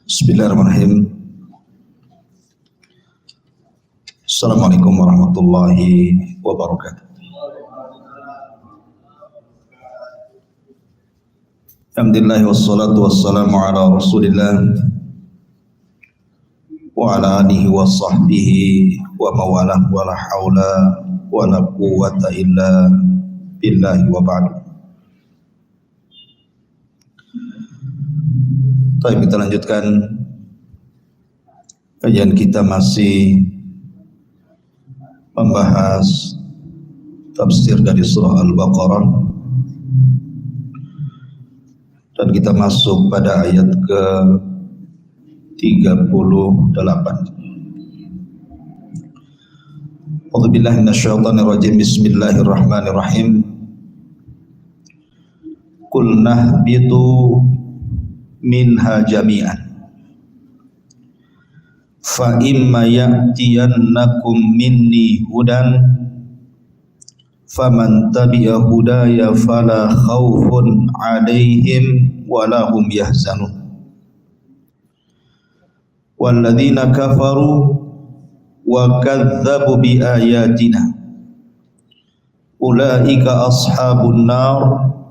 Bismillahirrahmanirrahim. Assalamualaikum warahmatullahi wabarakatuh. Alhamdulillah wassalatu wassalamu ala Rasulillah wa ala alihi wa sahbihi wa mawalah wa la hawla wa la quwwata illa billahi wa ba'du. Baik, kita lanjutkan kajian kita, masih membahas tafsir dari surah Al-Baqarah, dan kita masuk pada ayat ke 38. A'udzubillahi minasyaitonirrajim. Bismillahirrahmanirrahim. Qul nahbitu minha jami'an fa imma ya'tiyannakum minni hudan faman tabi'a hudaya fala khaufun 'alaihim wala hum yahzanun walladzina kafaru wa kadzdzabu bi ayatina ulaika ashabun nar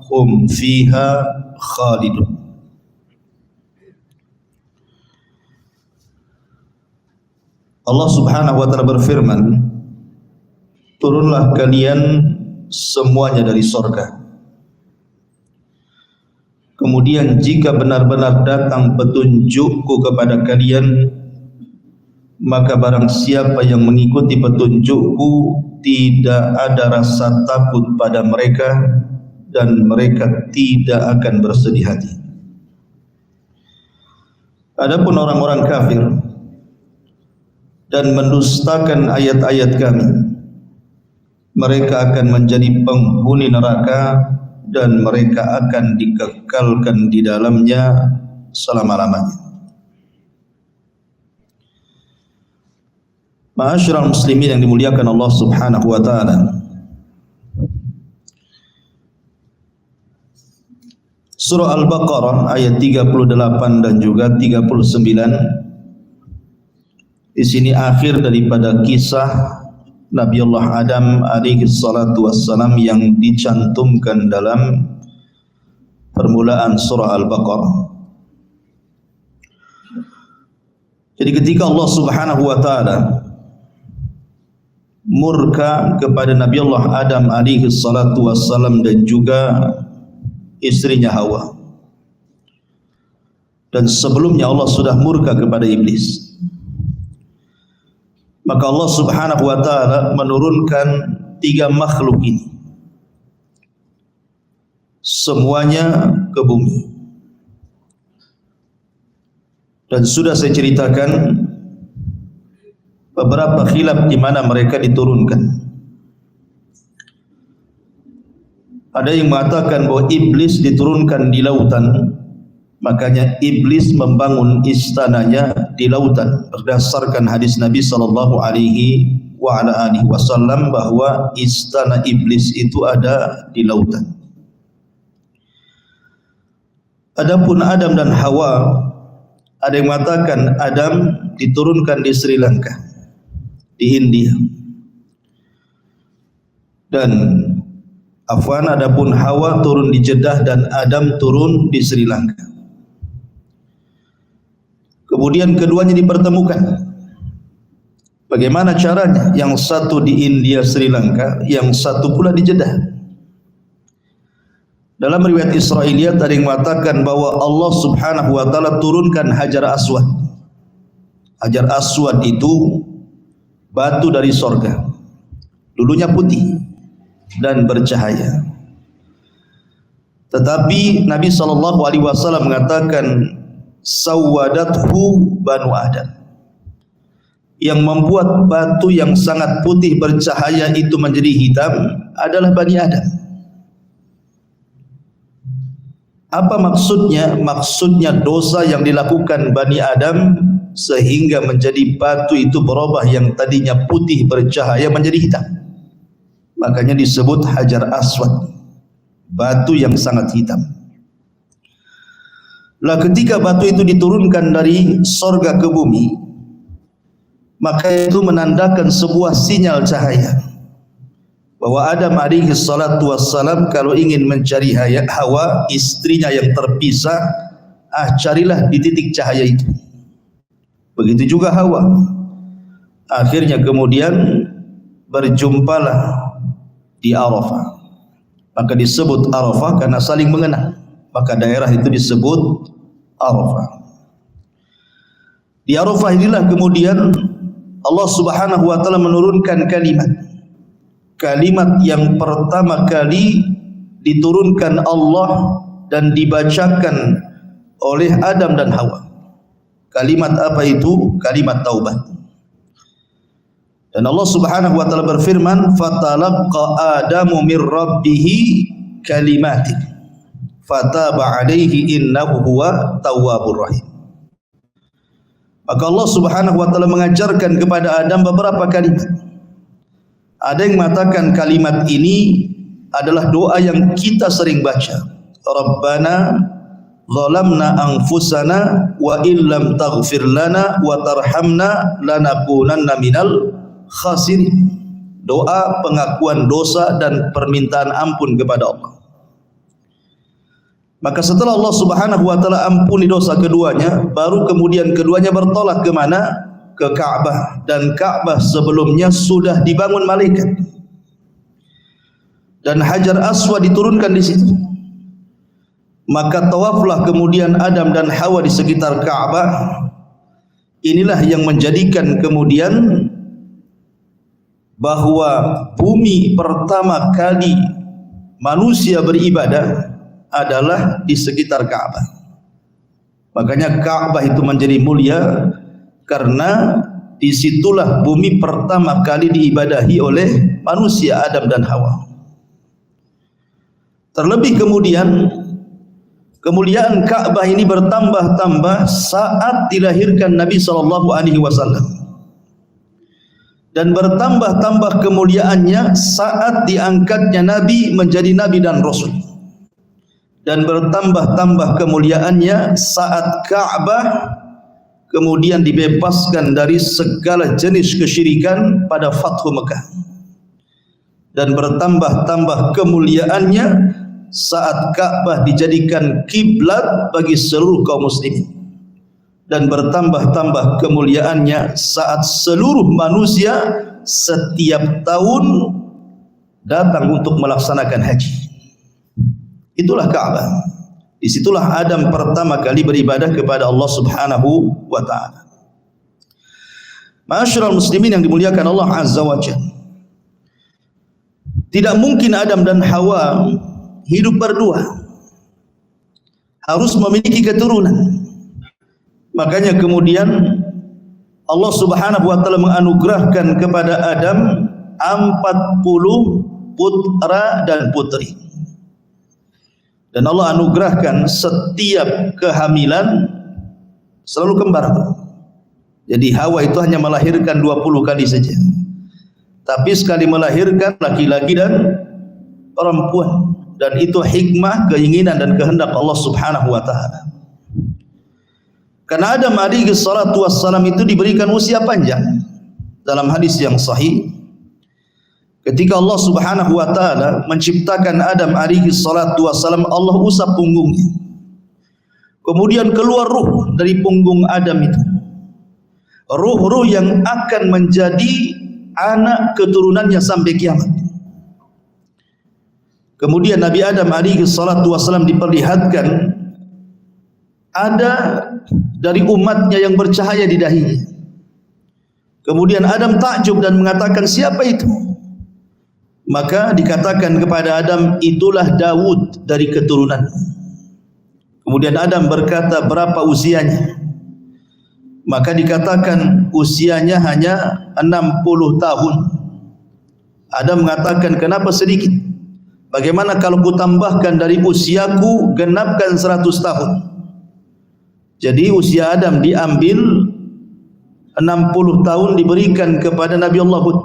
hum fiha khalidun. Allah Subhanahu wa ta'ala berfirman, turunlah kalian semuanya dari sorga. Kemudian jika benar-benar datang petunjukku kepada kalian, maka barang siapa yang mengikuti petunjukku, tidak ada rasa takut pada mereka dan mereka tidak akan bersedih hati. Adapun orang-orang kafir dan mendustakan ayat-ayat kami, mereka akan menjadi penghuni neraka dan mereka akan dikekalkan di dalamnya selama-lamanya. Ma'asyiral muslimin yang dimuliakan Allah Subhanahu wa ta'ala, surah Al-Baqarah ayat 38 dan juga 39. Di sini akhir daripada kisah Nabi Allah Adam alaihi salatu wassalam yang dicantumkan dalam permulaan surah Al-Baqarah. Jadi ketika Allah Subhanahu wa ta'ala murka kepada Nabi Allah Adam alaihi salatu wassalam dan juga istrinya Hawa, dan sebelumnya Allah sudah murka kepada iblis, maka Allah Subhanahu wa ta'ala menurunkan 3 makhluk ini semuanya ke bumi. Dan sudah saya ceritakan beberapa khilaf di mana mereka diturunkan. Ada yang mengatakan bahwa iblis diturunkan di lautan, makanya iblis membangun istananya di lautan, berdasarkan hadis Nabi sallallahu alaihi wasallam bahwa istana iblis itu ada di lautan. Adapun Adam dan Hawa, ada yang mengatakan Adam diturunkan di Sri Lanka, di India, dan adapun Hawa turun di Jeddah dan Adam turun di Sri Lanka. Kemudian keduanya dipertemukan. Bagaimana caranya? Yang satu di India Sri Lanka, yang satu pula di Jeddah. Dalam riwayat Israiliyat ada yang mengatakan bahwa Allah Subhanahu wa ta'ala turunkan Hajar Aswad. Hajar Aswad itu batu dari sorga, dulunya putih dan bercahaya. Tetapi Nabi SAW mengatakan sawadathu banu Adam, yang membuat batu yang sangat putih bercahaya itu menjadi hitam adalah Bani Adam. Apa maksudnya? Maksudnya dosa yang dilakukan Bani Adam sehingga menjadi batu itu berubah yang tadinya putih bercahaya menjadi hitam. Makanya disebut Hajar Aswad, batu yang sangat hitam. Lah ketika batu itu diturunkan dari sorga ke bumi, maka itu menandakan sebuah sinyal cahaya bahwa Adam alaihi salatu wassalam kalau ingin mencari Hawa, istrinya yang terpisah, carilah di titik cahaya itu. Begitu juga Hawa. Akhirnya kemudian berjumpalah di Arafah. Maka disebut Arafah karena saling mengenal. Maka daerah itu disebut Arafah. Di Arafah inilah kemudian Allah Subhanahu wa taala menurunkan kalimat yang pertama kali diturunkan Allah dan dibacakan oleh Adam dan Hawa. Kalimat apa itu? Kalimat taubat. Dan Allah Subhanahu wa taala berfirman, "Fatalaqqa Adamu mir rabbih kalimatin fataba alaihi innahu huwa tawwabur rahim." Maka Allah Subhanahu wa taala mengajarkan kepada Adam beberapa kalimat. Ada yang mengatakan kalimat ini adalah doa yang kita sering baca. Rabbana zalamna anfusana wa illam taghfir lana wa tarhamna lanakunanna minal khasirin. Doa pengakuan dosa dan permintaan ampun kepada Allah. Maka setelah Allah Subhanahu wa taala ampuni dosa keduanya, baru kemudian keduanya bertolak ke mana? Ke Ka'bah. Dan Ka'bah sebelumnya sudah dibangun malaikat. Dan Hajar Aswad diturunkan di situ. Maka tawaflah kemudian Adam dan Hawa di sekitar Ka'bah. Inilah yang menjadikan kemudian bahwa bumi pertama kali manusia beribadah adalah di sekitar Ka'bah. Makanya Ka'bah itu menjadi mulia karena disitulah bumi pertama kali diibadahi oleh manusia Adam dan Hawa. Terlebih kemudian kemuliaan Ka'bah ini bertambah-tambah saat dilahirkan Nabi SAW, dan bertambah-tambah kemuliaannya saat diangkatnya Nabi menjadi Nabi dan Rasul. Dan bertambah-tambah kemuliaannya saat Ka'bah kemudian dibebaskan dari segala jenis kesyirikan pada Fathu Mekah. Dan bertambah-tambah kemuliaannya saat Ka'bah dijadikan kiblat bagi seluruh kaum muslimin. Dan bertambah-tambah kemuliaannya saat seluruh manusia setiap tahun datang untuk melaksanakan haji. Itulah Ka'bah. Disitulah Adam pertama kali beribadah kepada Allah Subhanahu wa ta'ala. Ma'asyiral muslimin yang dimuliakan Allah Azza wa Jalla, tidak mungkin Adam dan Hawa hidup berdua, harus memiliki keturunan. Makanya kemudian Allah Subhanahu wa ta'ala menganugerahkan kepada Adam 40 putra dan putri. Dan Allah anugerahkan setiap kehamilan selalu kembar. Jadi Hawa itu hanya melahirkan 20 kali saja. Tapi sekali melahirkan laki-laki dan perempuan. Dan itu hikmah, keinginan dan kehendak Allah Subhanahu wa ta'ala. Karena Adam alaihi salatu wassalam itu diberikan usia panjang. Dalam hadis yang sahih, ketika Allah Subhanahu wa ta'ala menciptakan Adam alaihi salatu wassalam, Allah usap punggungnya. Kemudian keluar ruh dari punggung Adam itu. Ruh-ruh yang akan menjadi anak keturunannya sampai kiamat. Kemudian Nabi Adam alaihi salatu wassalam diperlihatkan ada dari umatnya yang bercahaya di dahinya. Kemudian Adam takjub dan mengatakan, siapa itu? Maka dikatakan kepada Adam, itulah Daud dari keturunan. Kemudian Adam berkata, berapa usianya? Maka dikatakan usianya hanya 60 tahun. Adam mengatakan, kenapa sedikit? Bagaimana kalau kutambahkan dari usiaku, genapkan 100 tahun? Jadi usia Adam diambil 60 tahun diberikan kepada Nabi Allah Hud.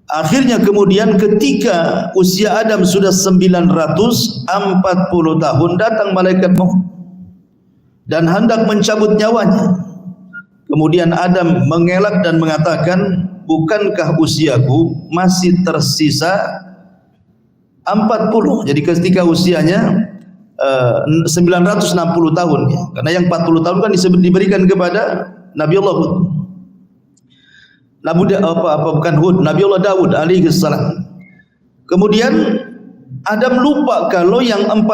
Akhirnya kemudian ketika usia Adam sudah 940 tahun, datang malaikat maut. dan hendak mencabut nyawanya. Kemudian Adam mengelak dan mengatakan, bukankah usiaku masih tersisa 40? Jadi ketika usianya 960 tahun ya. Karena yang 40 tahun kan diberikan kepada Nabiullah Hud. Nabiullah Daud alaihi salam. Kemudian Adam lupa kalau yang 40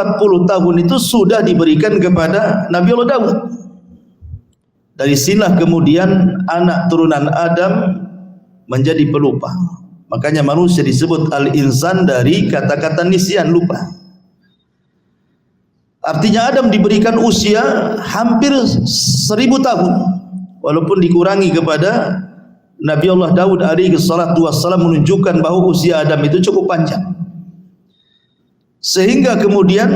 tahun itu sudah diberikan kepada Nabiullah Daud. Dari sinilah kemudian anak turunan Adam menjadi pelupa. Makanya manusia disebut al-insan dari kata-kata nisyan, lupa. Artinya Adam diberikan usia hampir 1000 tahun, walaupun dikurangi kepada Nabiullah Daud alaihi salatu wassalam, menunjukkan bahwa usia Adam itu cukup panjang. Sehingga kemudian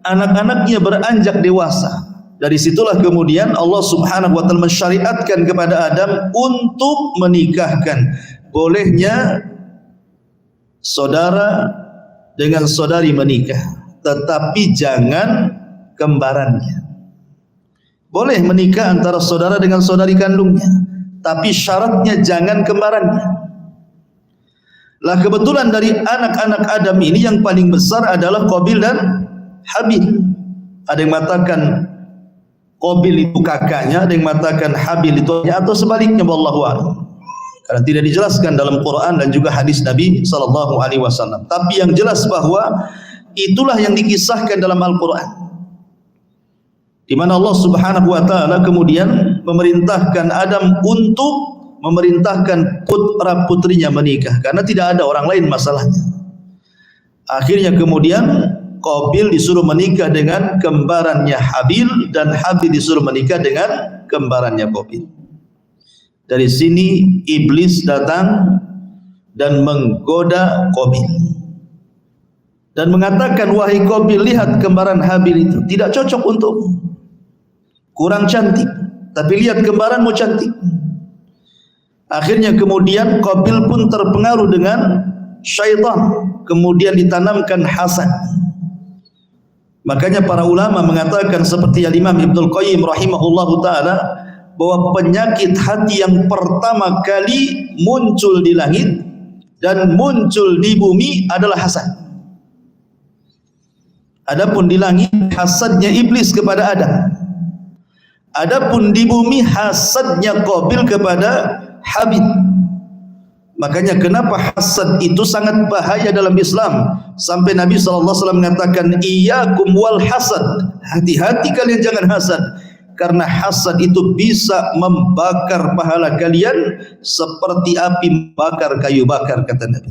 anak-anaknya beranjak dewasa. Dari situlah kemudian Allah Subhanahu wa taala mensyariatkan kepada Adam untuk menikahkan. Bolehnya saudara dengan saudari menikah, tetapi jangan kembarannya. Boleh menikah antara saudara dengan saudari kandungnya, tapi syaratnya jangan kembarannya. Lah kebetulan dari anak-anak Adam ini yang paling besar adalah Qabil dan Habil. Ada yang mengatakan Qabil itu kakaknya, ada yang mengatakan Habil itu, atau sebaliknya, wallahu a'lam. Karena tidak dijelaskan dalam Quran dan juga hadis Nabi sallallahu alaihi wasallam. Tapi yang jelas bahwa itulah yang dikisahkan dalam Al-Quran, di mana Allah Subhanahu wa taala kemudian memerintahkan Adam untuk memerintahkan putra putrinya menikah, karena tidak ada orang lain masalahnya. Akhirnya kemudian Qabil disuruh menikah dengan kembarannya Habil, dan Habil disuruh menikah dengan kembarannya Qabil. Dari sini iblis datang dan menggoda Qabil dan mengatakan, wahai Qabil, lihat kembaran Habil itu tidak cocok untukmu, kurang cantik, tapi lihat kembaranmu cantik. Akhirnya kemudian Qabil pun terpengaruh dengan syaitan, kemudian ditanamkan hasad. Makanya para ulama mengatakan seperti Imam Ibnul Qayyim rahimahullahu ta'ala, bahwa penyakit hati yang pertama kali muncul di langit dan muncul di bumi adalah hasad. Adapun di langit hasadnya iblis kepada Adam, adapun di bumi hasadnya Qabil kepada Habil. Makanya kenapa hasad itu sangat bahaya dalam Islam, sampai Nabi SAW mengatakan, iyyakum wal hasad, hati-hati kalian jangan hasad, karena hasad itu bisa membakar pahala kalian seperti api membakar kayu bakar, kata Nabi.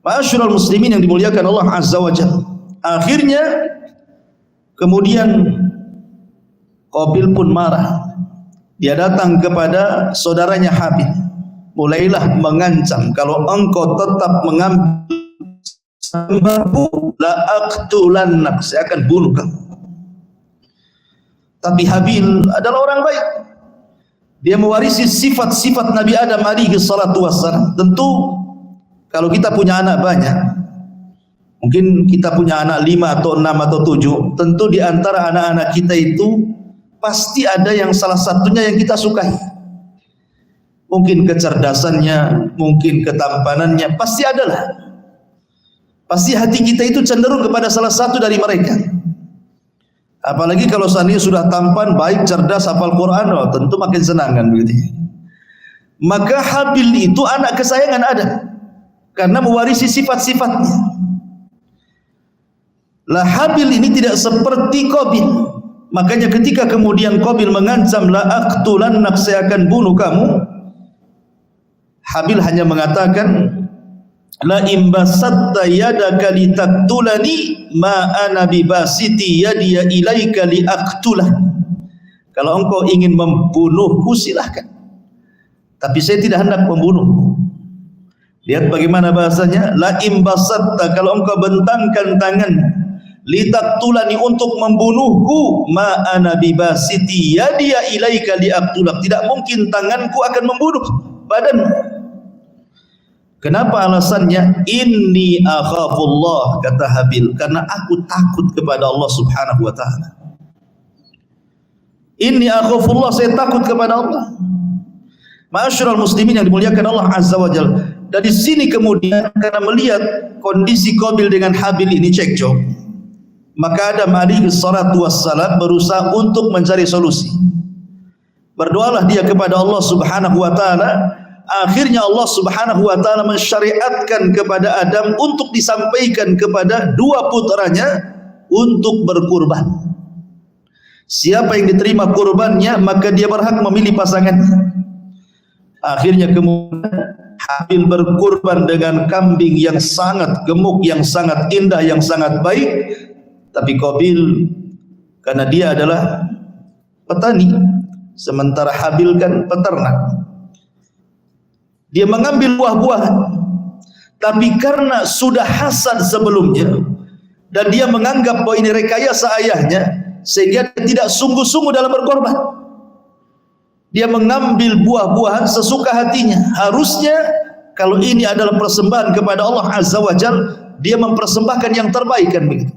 Ma'asyiral muslimin yang dimuliakan Allah Azza wa Jalla. Akhirnya kemudian Qabil pun marah. Dia datang kepada saudaranya Habil, mulailah mengancam, kalau engkau tetap mengambil sembahku, la aqtulannak, saya akan bunuh kamu. Tapi Habil adalah orang baik, dia mewarisi sifat-sifat Nabi Adam alaihi salatu wassalam. Tentu kalau kita punya anak banyak, mungkin kita punya anak 5 atau 6 atau 7, tentu di antara anak-anak kita itu pasti ada yang salah satunya yang kita sukai. Mungkin kecerdasannya, mungkin ketampanannya, pasti adalah. Pasti hati kita itu cenderung kepada salah satu dari mereka. Apalagi kalau seandainya sudah tampan, baik, cerdas, hafal Quran, oh, tentu makin senang kan begitu. Maka Habil itu anak kesayangan Adam karena mewarisi sifat-sifatnya. Lah Habil ini tidak seperti Qabil. Makanya ketika kemudian Qabil mengancam, la aqtulannak, saya akan bunuh kamu, Habil hanya mengatakan, la imbasatta yadaka litaktulani ma ana bibasiti yadiya ilaika liaqtulah. Kalau engkau ingin membunuhku silahkan, tapi saya tidak hendak membunuhmu. Lihat bagaimana bahasanya, la imbasatta, kalau engkau bentangkan tangan, litaktulani, untuk membunuhku, ma ana bibasiti yadiya ilaika liaqtulah, tidak mungkin tanganku akan membunuh badanmu. Kenapa alasannya? Inni akhafullah, kata Habil, karena aku takut kepada Allah Subhanahu wa ta'ala. Inni akhafullah, saya takut kepada Allah. Ma'asyiral muslimin yang dimuliakan Allah Azza wa Jalla. Dari sini kemudian karena melihat kondisi Qabil dengan Habil ini cekcok, maka Adam alaihi salatu wassalam berusaha untuk mencari solusi. Berdoalah dia kepada Allah Subhanahu wa taala. Akhirnya Allah Subhanahu wa taala mensyariatkan kepada Adam untuk disampaikan kepada dua putranya untuk berkurban. Siapa yang diterima kurbannya, maka dia berhak memilih pasangannya. Akhirnya kemudian Habil berkurban dengan kambing yang sangat gemuk, yang sangat indah, yang sangat baik. Tapi Qabil karena dia adalah petani, sementara Habil kan peternak, dia mengambil buah-buahan. Tapi karena sudah hasad sebelumnya dan dia menganggap bahwa ini rekayasa ayahnya, sehingga dia tidak sungguh-sungguh dalam berkorban. Dia mengambil buah-buahan sesuka hatinya. Harusnya kalau ini adalah persembahan kepada Allah Azza wa Jalla, dia mempersembahkan yang terbaik kan begitu.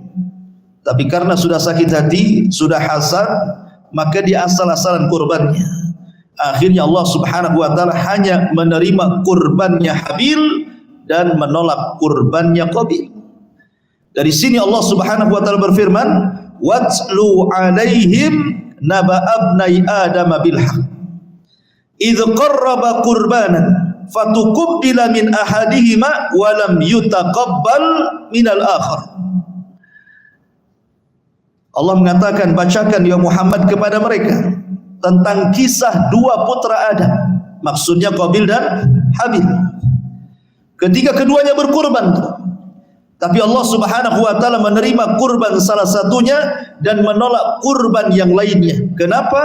Tapi karena sudah sakit hati, sudah hasad, maka dia asal-asalan kurbannya. Akhirnya Allah Subhanahu wa taala hanya menerima kurbannya Habil dan menolak kurbannya Qabil. Dari sini Allah Subhanahu wa taala berfirman, "Watlu 'alaihim naba abnai Adam bil haqq. Idz qarraba qurbanan fatuqbila min ahadihima wa lam yutaqabbal minal akhar." Allah mengatakan, bacakan ya Muhammad kepada mereka tentang kisah dua putra Adam, maksudnya Qabil dan Habil. Ketika keduanya berkurban, tapi Allah Subhanahu wa taala menerima kurban salah satunya dan menolak kurban yang lainnya. Kenapa?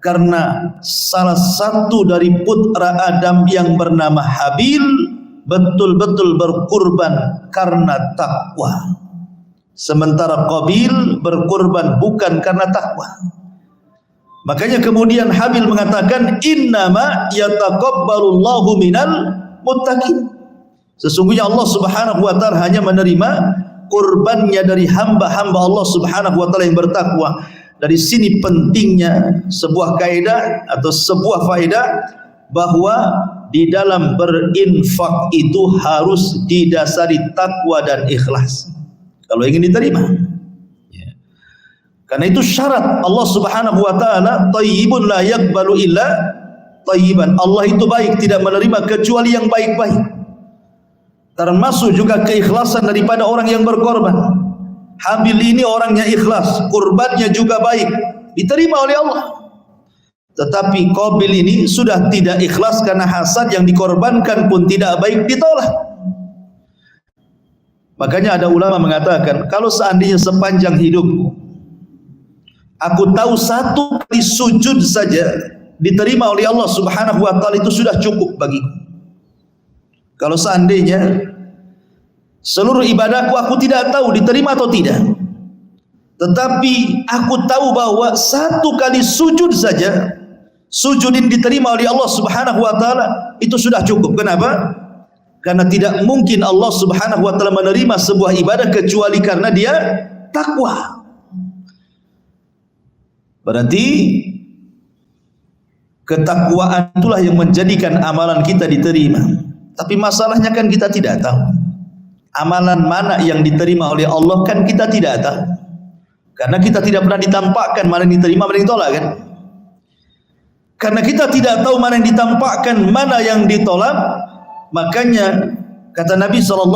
Karena salah satu dari putra Adam yang bernama Habil betul-betul berkurban karena takwa, sementara Qabil berkurban bukan karena takwa. Makanya kemudian Habil mengatakan, innama yataqabbalullahu minal muttaqin. Sesungguhnya Allah Subhanahu wa taala hanya menerima kurbannya dari hamba-hamba Allah Subhanahu wa taala yang bertakwa. Dari sini pentingnya sebuah kaidah atau sebuah faedah bahwa di dalam berinfak itu harus didasari takwa dan ikhlas kalau ingin diterima. Karena itu syarat Allah Subhanahu wa taala, thayyibun la yaqbalu illa thayyiban. Allah itu baik, tidak menerima kecuali yang baik-baik. Termasuk juga keikhlasan daripada orang yang berkorban. Habil ini orangnya ikhlas, kurbannya juga baik, diterima oleh Allah. Tetapi Qabil ini sudah tidak ikhlas karena hasad, yang dikorbankan pun tidak baik, ditolak. Makanya ada ulama mengatakan, kalau seandainya sepanjang hidupku aku tahu satu kali sujud saja diterima oleh Allah Subhanahu wa taala, itu sudah cukup bagiku. Kalau seandainya seluruh ibadahku aku tidak tahu diterima atau tidak, tetapi aku tahu bahwa satu kali sujud saja, sujud ini diterima oleh Allah Subhanahu wa taala, itu sudah cukup. Kenapa? Karena tidak mungkin Allah Subhanahu wa taala menerima sebuah ibadah kecuali karena dia takwa. Berarti ketakwaan itulah yang menjadikan amalan kita diterima. Tapi masalahnya kan kita tidak tahu amalan mana yang diterima oleh Allah, kan kita tidak tahu. Karena kita tidak pernah ditampakkan mana yang diterima, mana yang ditolak kan. Karena kita tidak tahu mana yang ditampakkan, mana yang ditolak, makanya kata Nabi SAW,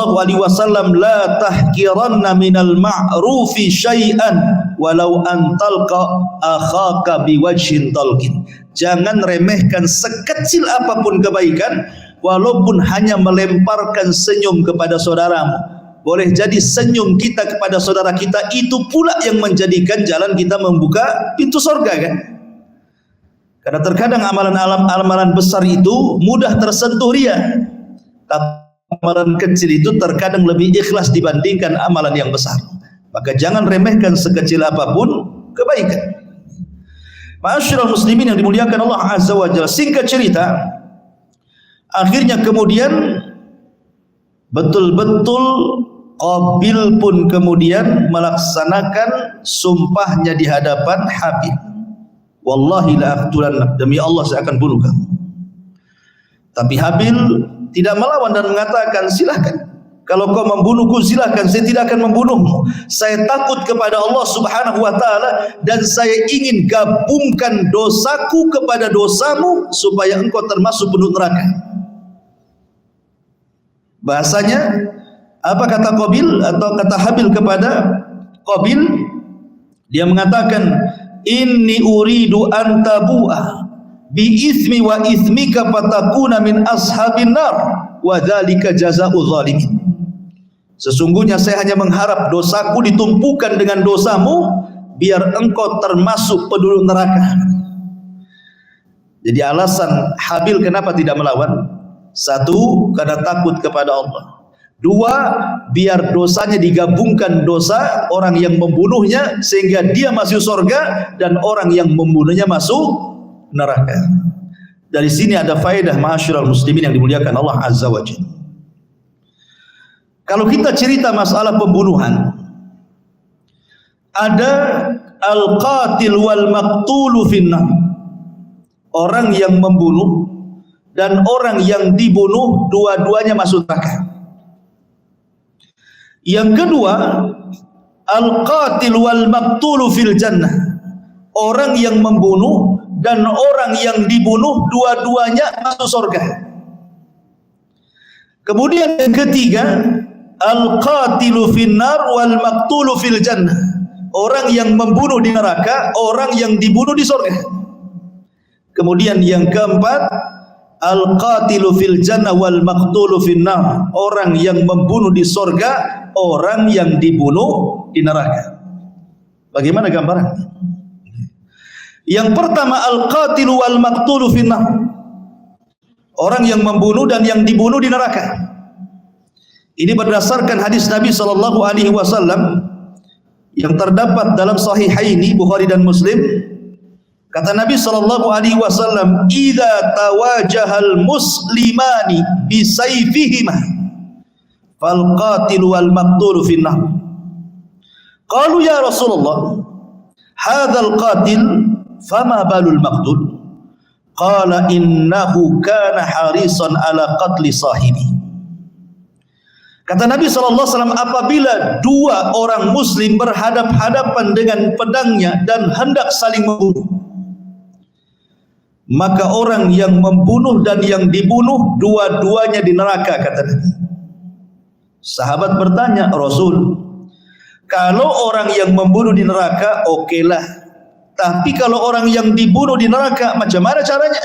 la tahkiranna minal ma'rufi syai'an walau antalqa akhaka biwajhin talqin. Jangan remehkan sekecil apapun kebaikan, walaupun hanya melemparkan senyum kepada saudaramu. Boleh jadi senyum kita kepada saudara kita itu pula yang menjadikan jalan kita membuka pintu surga kan. Karena terkadang amalan besar itu mudah tersentuh ria, tapi amalan kecil itu terkadang lebih ikhlas dibandingkan amalan yang besar. Maka jangan remehkan sekecil apapun kebaikan. Ma'asyiral muslimin yang dimuliakan Allah Azza wa Jalla, singkat cerita, akhirnya kemudian betul-betul Qabil pun kemudian melaksanakan sumpahnya di hadapan Habil. wallahi la aqtulannak, demi Allah saya akan bunuh kamu. Tapi Habil tidak melawan dan mengatakan, silahkan, kalau kau membunuhku silahkan, saya tidak akan membunuhmu. Saya takut kepada Allah Subhanahu wa ta'ala dan saya ingin gabungkan dosaku kepada dosamu supaya engkau termasuk penduduk neraka. Bahasanya apa kata Qabil atau kata Habil kepada Qabil? Dia mengatakan, inni uridu an tabu'a bi ithmi wa ithmika fatakuna min ashabin nar wa dzalika jazaa'u zalimin. Sesungguhnya saya hanya mengharap dosaku ditumpukan dengan dosamu biar engkau termasuk penduduk neraka. Jadi alasan Habil kenapa tidak melawan? Satu, karena takut kepada Allah. Dua, biar dosanya digabungkan dosa orang yang membunuhnya sehingga dia masuk surga dan orang yang membunuhnya masuk neraka. Dari sini ada faedah ma'asyiral muslimin yang dimuliakan Allah Azza wa Jalla. Kalau kita cerita masalah pembunuhan, ada al-qatil wal maqtulu finnar, orang yang membunuh dan orang yang dibunuh dua-duanya masuk neraka. Yang kedua, al-qatil wal maqtulu fil jannah, orang yang membunuh dan orang yang dibunuh dua-duanya masuk surga. Kemudian yang ketiga, al-qatilu finnar wal maqtulu fil jannah, orang yang membunuh di neraka, orang yang dibunuh di surga. Kemudian yang keempat, al-qatilu fil jannah wal maqtulu finnar, orang yang membunuh di surga, orang yang dibunuh di neraka. Bagaimana gambarannya? Yang pertama, al-qatilu wal maqtulu finnar, orang yang membunuh dan yang dibunuh di neraka. Ini berdasarkan hadis Nabi sallallahu alaihi wasallam yang terdapat dalam sahihaini Bukhari dan Muslim. Kata Nabi sallallahu alaihi wasallam, "Idza tawajahal muslimani bi sayfihima fal qatilu wal maqtulu finnar." Qalu ya Rasulullah, hadzal qatil fama balul maqtul? Qala innahu kana harisan ala qatli sahibi. Kata Nabi SAW, apabila dua orang muslim berhadap-hadapan dengan pedangnya dan hendak saling membunuh, maka orang yang membunuh dan yang dibunuh dua-duanya di neraka, kata Nabi. Sahabat bertanya, Rasul, kalau orang yang membunuh di neraka, okelah. Tapi kalau orang yang dibunuh di neraka, macam mana caranya?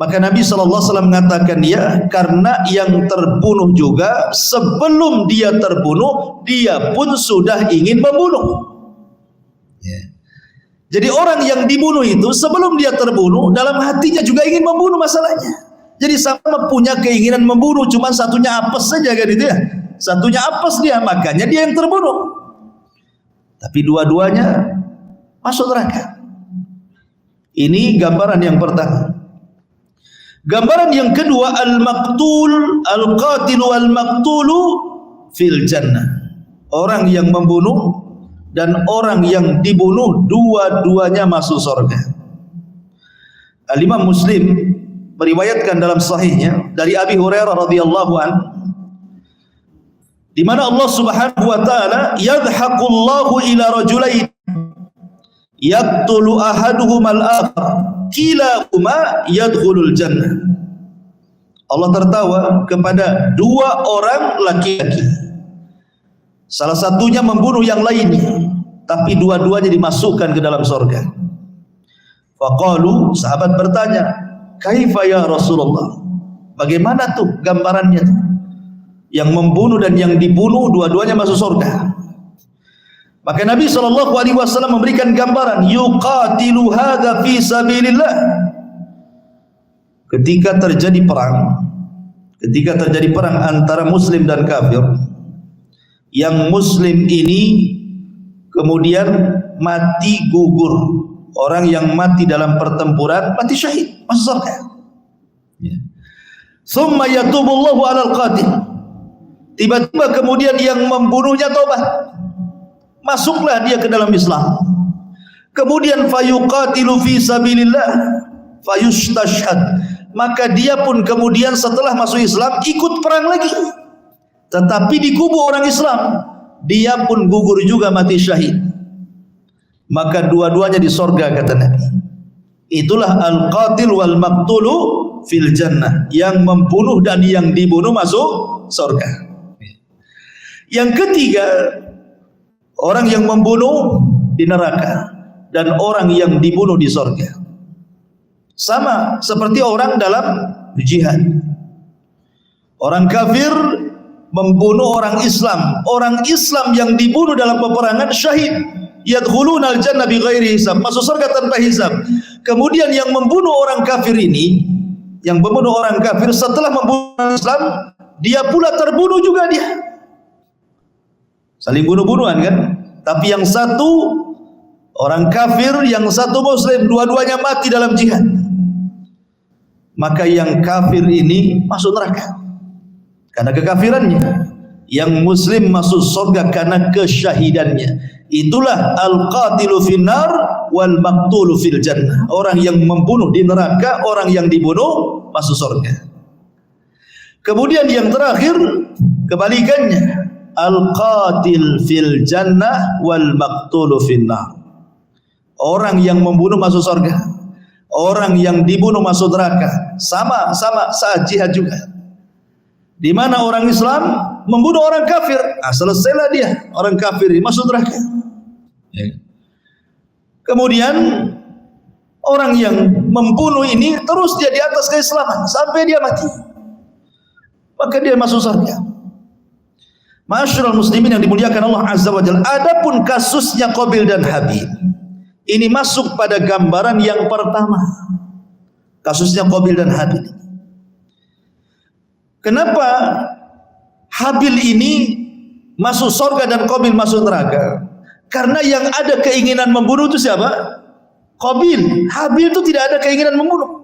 Maka Nabi SAW mengatakan, ya, karena yang terbunuh juga sebelum dia terbunuh, dia pun sudah ingin membunuh. Jadi orang yang dibunuh itu sebelum dia terbunuh, dalam hatinya juga ingin membunuh masalahnya. Jadi sama punya keinginan membunuh, cuma satunya apes saja kan itu ya. Satunya apes dia, makanya dia yang terbunuh. Tapi dua-duanya masuk neraka. Ini gambaran yang pertama. Gambaran yang kedua, al-maqtul, al-qatil wal-maqtulu fil jannah. Orang yang membunuh dan orang yang dibunuh dua-duanya masuk surga. Al-Imam Muslim meriwayatkan dalam sahihnya dari Abi Hurairah radhiyallahu anhu, di mana Allah Subhanahu wa taala, yadhaqullahu ila rajulain yaqtulu ahaduhuma al-akhar kilahuma yadkhulul jannah. Allah tertawa kepada dua orang laki-laki, salah satunya membunuh yang lainnya, tapi dua-duanya dimasukkan ke dalam surga. Faqalu, sahabat bertanya, kaifa ya Rasulullah, bagaimana tuh gambarannya tuh? Yang membunuh dan yang dibunuh dua-duanya masuk surga. Maka Nabi SAW memberikan gambaran, yuqatilu hadza fi sabilillah. Ketika terjadi perang antara muslim dan kafir, yang muslim ini kemudian mati gugur, orang yang mati dalam pertempuran mati syahid, masuk surga. Summa yatubullahu alal qatil, tiba-tiba kemudian yang membunuhnya taubat, masuklah dia ke dalam Islam. kemudian fayuqatilu fi sabilillah fayustashhad, maka dia pun kemudian setelah masuk Islam ikut perang lagi, tetapi di kubu orang Islam dia pun gugur juga mati syahid, maka dua-duanya di sorga kata Nabi. Itulah al-qatil wal maqtulu fil jannah, yang membunuh dan yang dibunuh masuk sorga. Yang ketiga, orang yang membunuh di neraka dan orang yang dibunuh di sorga. Sama seperti orang dalam jihad. Orang kafir membunuh orang Islam yang dibunuh dalam peperangan syahid. Yadkhuluna al-jannah bighairi hisab, masuk surga tanpa hisab. Kemudian yang membunuh orang kafir ini, yang membunuh orang kafir setelah membunuh orang Islam, dia pula terbunuh juga dia. Saling bunuh-bunuhan kan? Tapi yang satu orang kafir, yang satu muslim, dua-duanya mati dalam jihad. Maka yang kafir ini masuk neraka karena kekafirannya, yang muslim masuk surga karena kesyahidannya. Itulah al-qatilu finnar wal maqtulu fil jannah, orang yang membunuh di neraka, orang yang dibunuh masuk surga. Kemudian yang terakhir kebalikannya, al-qatil fil jannah wal maqtulu finnar, orang yang membunuh masuk surga, orang yang dibunuh masuk neraka. Sama-sama saat jihad juga. Di mana orang Islam membunuh orang kafir, selesailah dia, orang kafir ini masuk neraka. Kemudian orang yang membunuh ini terus dia di atas keislaman sampai dia mati, maka dia masuk surga. Ma'asyiral muslimin yang dimuliakan Allah Azza wa Jalla, adapun kasusnya Qabil dan Habil ini masuk pada gambaran yang pertama, kasusnya Qabil dan Habil. Kenapa Habil ini masuk surga dan Qabil masuk neraka? Karena yang ada keinginan membunuh itu siapa? Qabil. Habil itu tidak ada keinginan membunuh.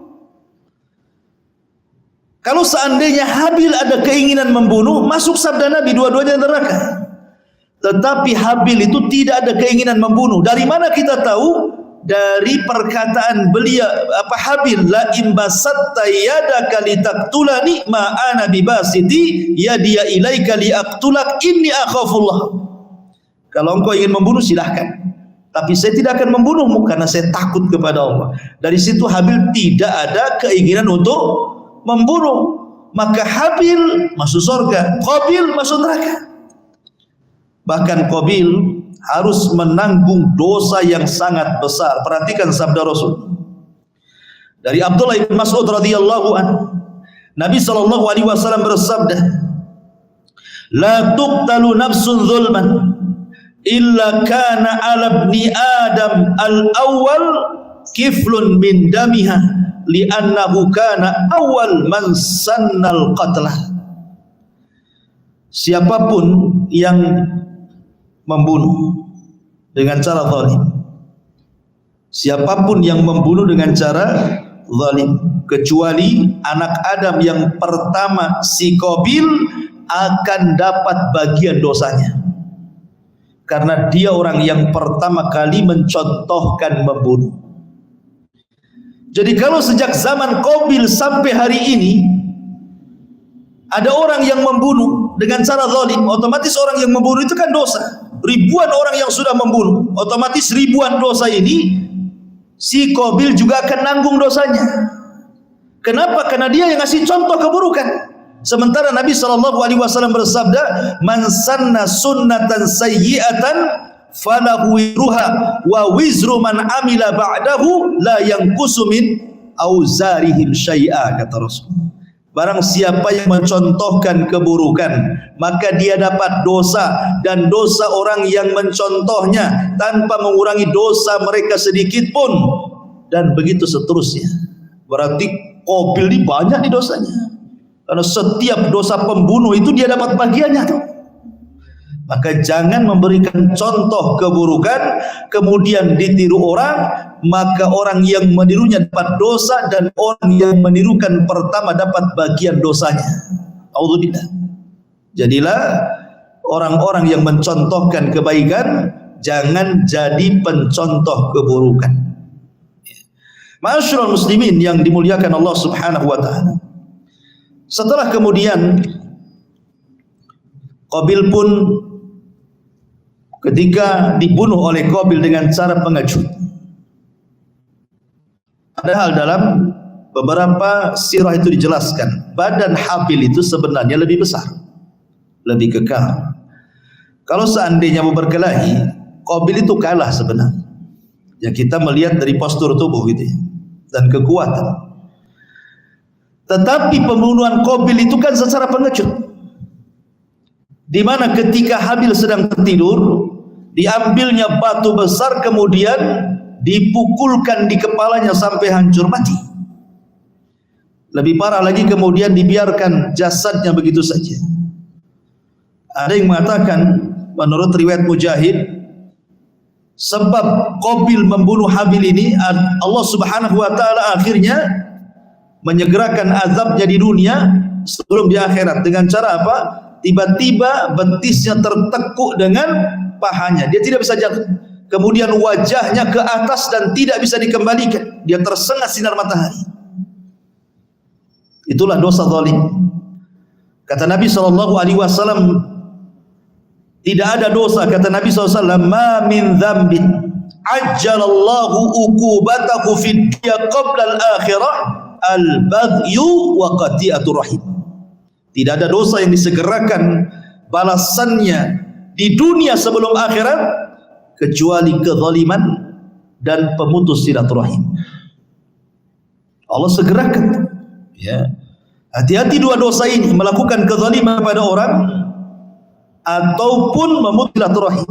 Kalau seandainya Habil ada keinginan membunuh, masuk sabda Nabi, dua-duanya neraka. Tetapi Habil itu tidak ada keinginan membunuh. Dari mana kita tahu? Dari perkataan beliau Habil, la imbasatta yadaka litaktulani ma ana bibasiti yadiya ilaika liaktulak inni akhafullah. Kalau engkau ingin membunuh silahkan, tapi saya tidak akan membunuhmu karena saya takut kepada Allah. Dari situ Habil tidak ada keinginan untuk membunuh, maka Habil masuk surga, Qabil masuk neraka. Bahkan Qabil harus menanggung dosa yang sangat besar. Perhatikan sabda Rasul dari Abdullah bin Mas'ud radhiyallahu anhu. Nabi sallallahu alaihi wasallam bersabda, "La tuqtalu nafsun zulman illa kana 'ala ibni Adam al-awwal kiflun min damiha li'annahu kana awal man sannal qatlah." Siapapun yang membunuh dengan cara zalim, siapapun yang membunuh dengan cara zalim, kecuali anak Adam yang pertama si Qabil, akan dapat bagian dosanya karena dia orang yang pertama kali mencontohkan membunuh. Jadi kalau sejak zaman Qabil sampai hari ini ada orang yang membunuh dengan cara zalim, otomatis orang yang membunuh itu kan dosa. Ribuan orang yang sudah membunuh, otomatis ribuan dosa ini si Qabil juga akan nanggung dosanya. Kenapa? Karena dia yang ngasih contoh keburukan. Sementara Nabi SAW bersabda, "Man sanna sunnatan sayyi'atan falahu wizruha wa wizru man amila ba'dahu la yanqusu min auzarihim syai'a," kata Rasul. Barang siapa yang mencontohkan keburukan, maka dia dapat dosa dan dosa orang yang mencontohnya tanpa mengurangi dosa mereka sedikit pun, dan begitu seterusnya. Berarti Qabil ini banyak di dosanya, karena setiap dosa pembunuh itu dia dapat bagiannya tuh. Maka jangan memberikan contoh keburukan kemudian ditiru orang, maka orang yang menirunya dapat dosa dan orang yang menirukan pertama dapat bagian dosanya. Auzubillah. Jadilah orang-orang yang mencontohkan kebaikan, jangan jadi pencontoh keburukan. Ma'asyiral muslimin yang dimuliakan Allah Subhanahu wa taala. Setelah kemudian Qabil pun ketika dibunuh oleh Qabil dengan cara pengecut. Padahal dalam beberapa sirah itu dijelaskan, badan Habil itu sebenarnya lebih besar, lebih kekal. Kalau seandainya mau berkelahi, Qabil itu kalah sebenarnya. Ya, kita melihat dari postur tubuh gitu ya, dan kekuatan. Tetapi pembunuhan Qabil itu kan secara pengecut, di mana ketika Habil sedang tertidur, diambilnya batu besar kemudian dipukulkan di kepalanya sampai hancur mati. Lebih parah lagi kemudian dibiarkan jasadnya begitu saja. Ada yang mengatakan menurut riwayat Mujahid, sebab Qabil membunuh Habil ini, Allah Subhanahu wa taala akhirnya menyegerakan azabnya di dunia sebelum di akhirat. Dengan cara apa? Tiba-tiba betisnya tertekuk dengan pahanya, dia tidak bisa jalan. Kemudian wajahnya ke atas dan tidak bisa dikembalikan, dia tersengat sinar matahari. Itulah dosa zalim. Kata Nabi SAW, tidak ada dosa, kata Nabi SAW, ma min dzambin ajjalallahu uqubatahu fid dunya qabla al-akhirah al-baghyu wa qati'atur rahim. Tidak ada dosa yang disegerakan balasannya di dunia sebelum akhirat kecuali kezaliman dan pemutus silaturahim. Allah segerakan. Ya. Hati-hati dua dosa ini, melakukan kezaliman pada orang ataupun memutus silaturahim.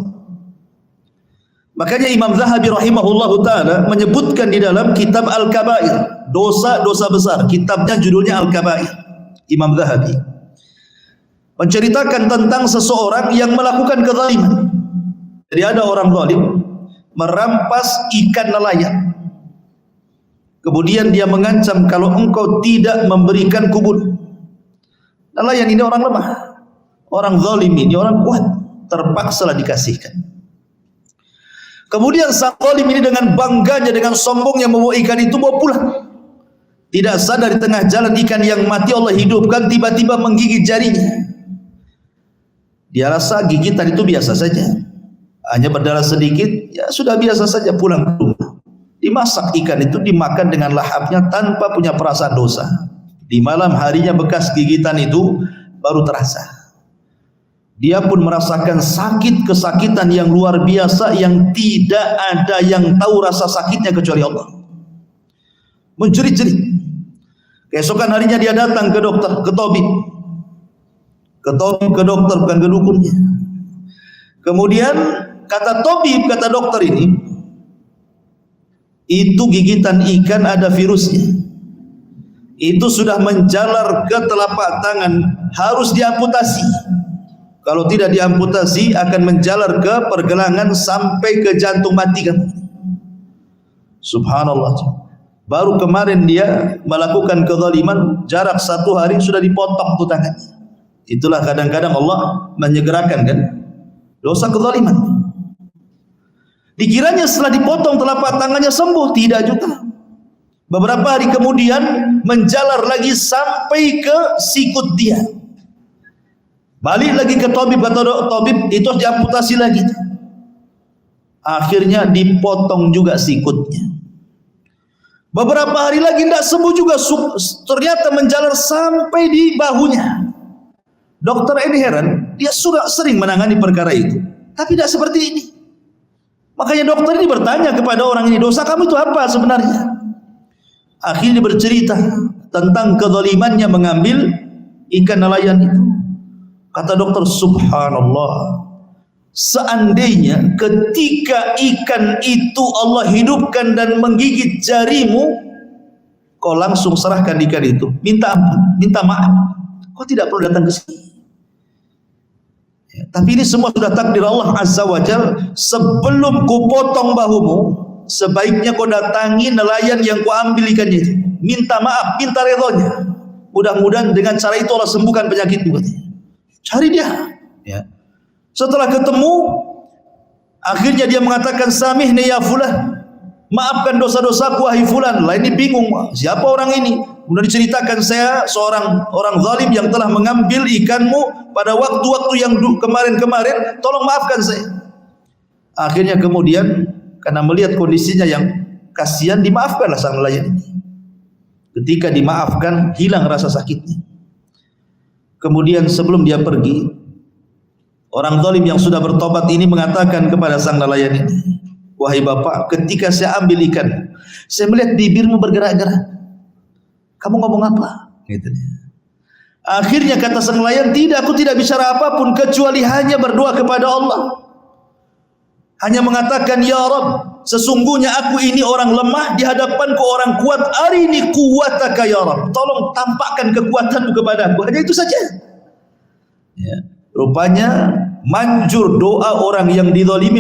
Makanya Imam Zahabi rahimahullahu taala menyebutkan di dalam kitab Al-Kabair, dosa-dosa besar, kitabnya judulnya Al-Kabair. Imam Zahabi menceritakan tentang seseorang yang melakukan kezaliman. Jadi ada orang zalim merampas ikan nelayan. Kemudian dia mengancam, kalau engkau tidak memberikan kubur. Nelayan ini orang lemah, orang zalim ini orang kuat, terpaksalah dikasihkan. Kemudian sang zalim ini dengan bangganya, dengan sombongnya membawa ikan itu bawa pulang. Tidak sadar di tengah jalan ikan yang mati Allah hidupkan, tiba-tiba menggigit jarinya. Dia rasa gigitan itu biasa saja, hanya berdarah sedikit, ya sudah biasa saja, pulang ke rumah. Dimasak ikan itu, dimakan dengan lahapnya tanpa punya perasaan dosa. Di malam harinya bekas gigitan itu baru terasa. Dia pun merasakan sakit, kesakitan yang luar biasa yang tidak ada yang tahu rasa sakitnya kecuali Allah. Menjerit-jerit. Keesokan harinya dia datang ke dokter, ke tabib. Ke dokter, bukan ke dukunnya. Kemudian kata tabib, kata dokter ini, itu gigitan ikan ada virusnya. Itu sudah menjalar ke telapak tangan, harus diamputasi. Kalau tidak diamputasi akan menjalar ke pergelangan sampai ke jantung mati kan. Subhanallah. Baru kemarin dia melakukan kezaliman, jarak 1 hari sudah dipotong tuh tangannya. Itulah kadang-kadang Allah menyegerakan kan dosa kezaliman. Dikiranya setelah dipotong telapak tangannya sembuh, tidak juga. Beberapa hari kemudian menjalar lagi sampai ke sikut dia. Balik lagi ke tabib, kata tabib itu harus diamputasi lagi. Akhirnya dipotong juga sikutnya. Beberapa hari lagi tidak sembuh juga, ternyata menjalar sampai di bahunya. Dokter ini heran, dia sudah sering menangani perkara itu, tapi tidak seperti ini. Makanya dokter ini bertanya kepada orang ini, dosa kamu itu apa sebenarnya? Akhirnya bercerita tentang kezalimannya mengambil ikan nelayan itu. Kata dokter, subhanallah, seandainya ketika ikan itu Allah hidupkan dan menggigit jarimu, kau langsung serahkan ikan itu, minta ampun, minta maaf, kau tidak perlu datang ke sini. Tapi ini semua sudah takdir Allah Azza wa Jal. Sebelum ku potong bahumu, sebaiknya kau datangi nelayan yang ku ambil ikannya itu, minta maaf, minta redhonya. Mudah-mudahan dengan cara itu Allah sembuhkan penyakitmu. Cari dia. Ya. Setelah ketemu, Akhirnya dia mengatakan, samihni ya fulan, maafkan dosa-dosaku wahai fulan. Lah ini bingung, siapa orang ini? Kemudian diceritakan, saya seorang orang zalim yang telah mengambil ikanmu pada waktu-waktu yang kemarin-kemarin, tolong maafkan saya. Akhirnya kemudian karena melihat kondisinya yang kasihan, dimaafkanlah sang nelayan ini. Ketika dimaafkan, hilang rasa sakitnya. Kemudian sebelum dia pergi, orang zalim yang sudah bertobat ini mengatakan kepada sang nelayan ini, wahai bapak, ketika saya ambil ikan, saya melihat bibirmu bergerak-gerak. Kamu ngomong apa? Gitu. Akhirnya kata sang nelayan, tidak, aku tidak bicara apapun kecuali hanya berdoa kepada Allah. Hanya mengatakan, ya Rabb, sesungguhnya aku ini orang lemah, di hadapanku orang kuat. Arini quwwataka ya Rabb, tolong tampakkan kekuatanmu kepadaku. Hanya itu saja. Ya. Rupanya manjur doa orang yang dizalimi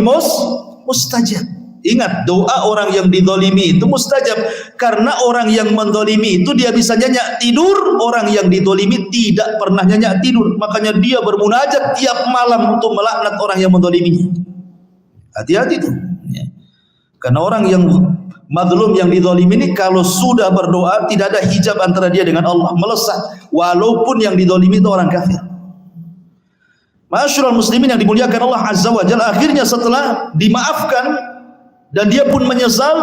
mustajab. Ingat, doa orang yang dizalimi itu mustajab, karena orang yang menzalimi itu dia bisa nyenyak tidur, orang yang dizalimi tidak pernah nyenyak tidur. Makanya dia bermunajat tiap malam untuk melaknat orang yang menzaliminya. Hati-hati tuh. Ya. Karena orang yang mazlum yang dizalimi ini kalau sudah berdoa tidak ada hijab antara dia dengan Allah, melesat walaupun yang dizalimi itu orang kafir. Ma'asyiral muslimin yang dimuliakan Allah Azza wa Jalla, akhirnya setelah dimaafkan dan dia pun menyesal,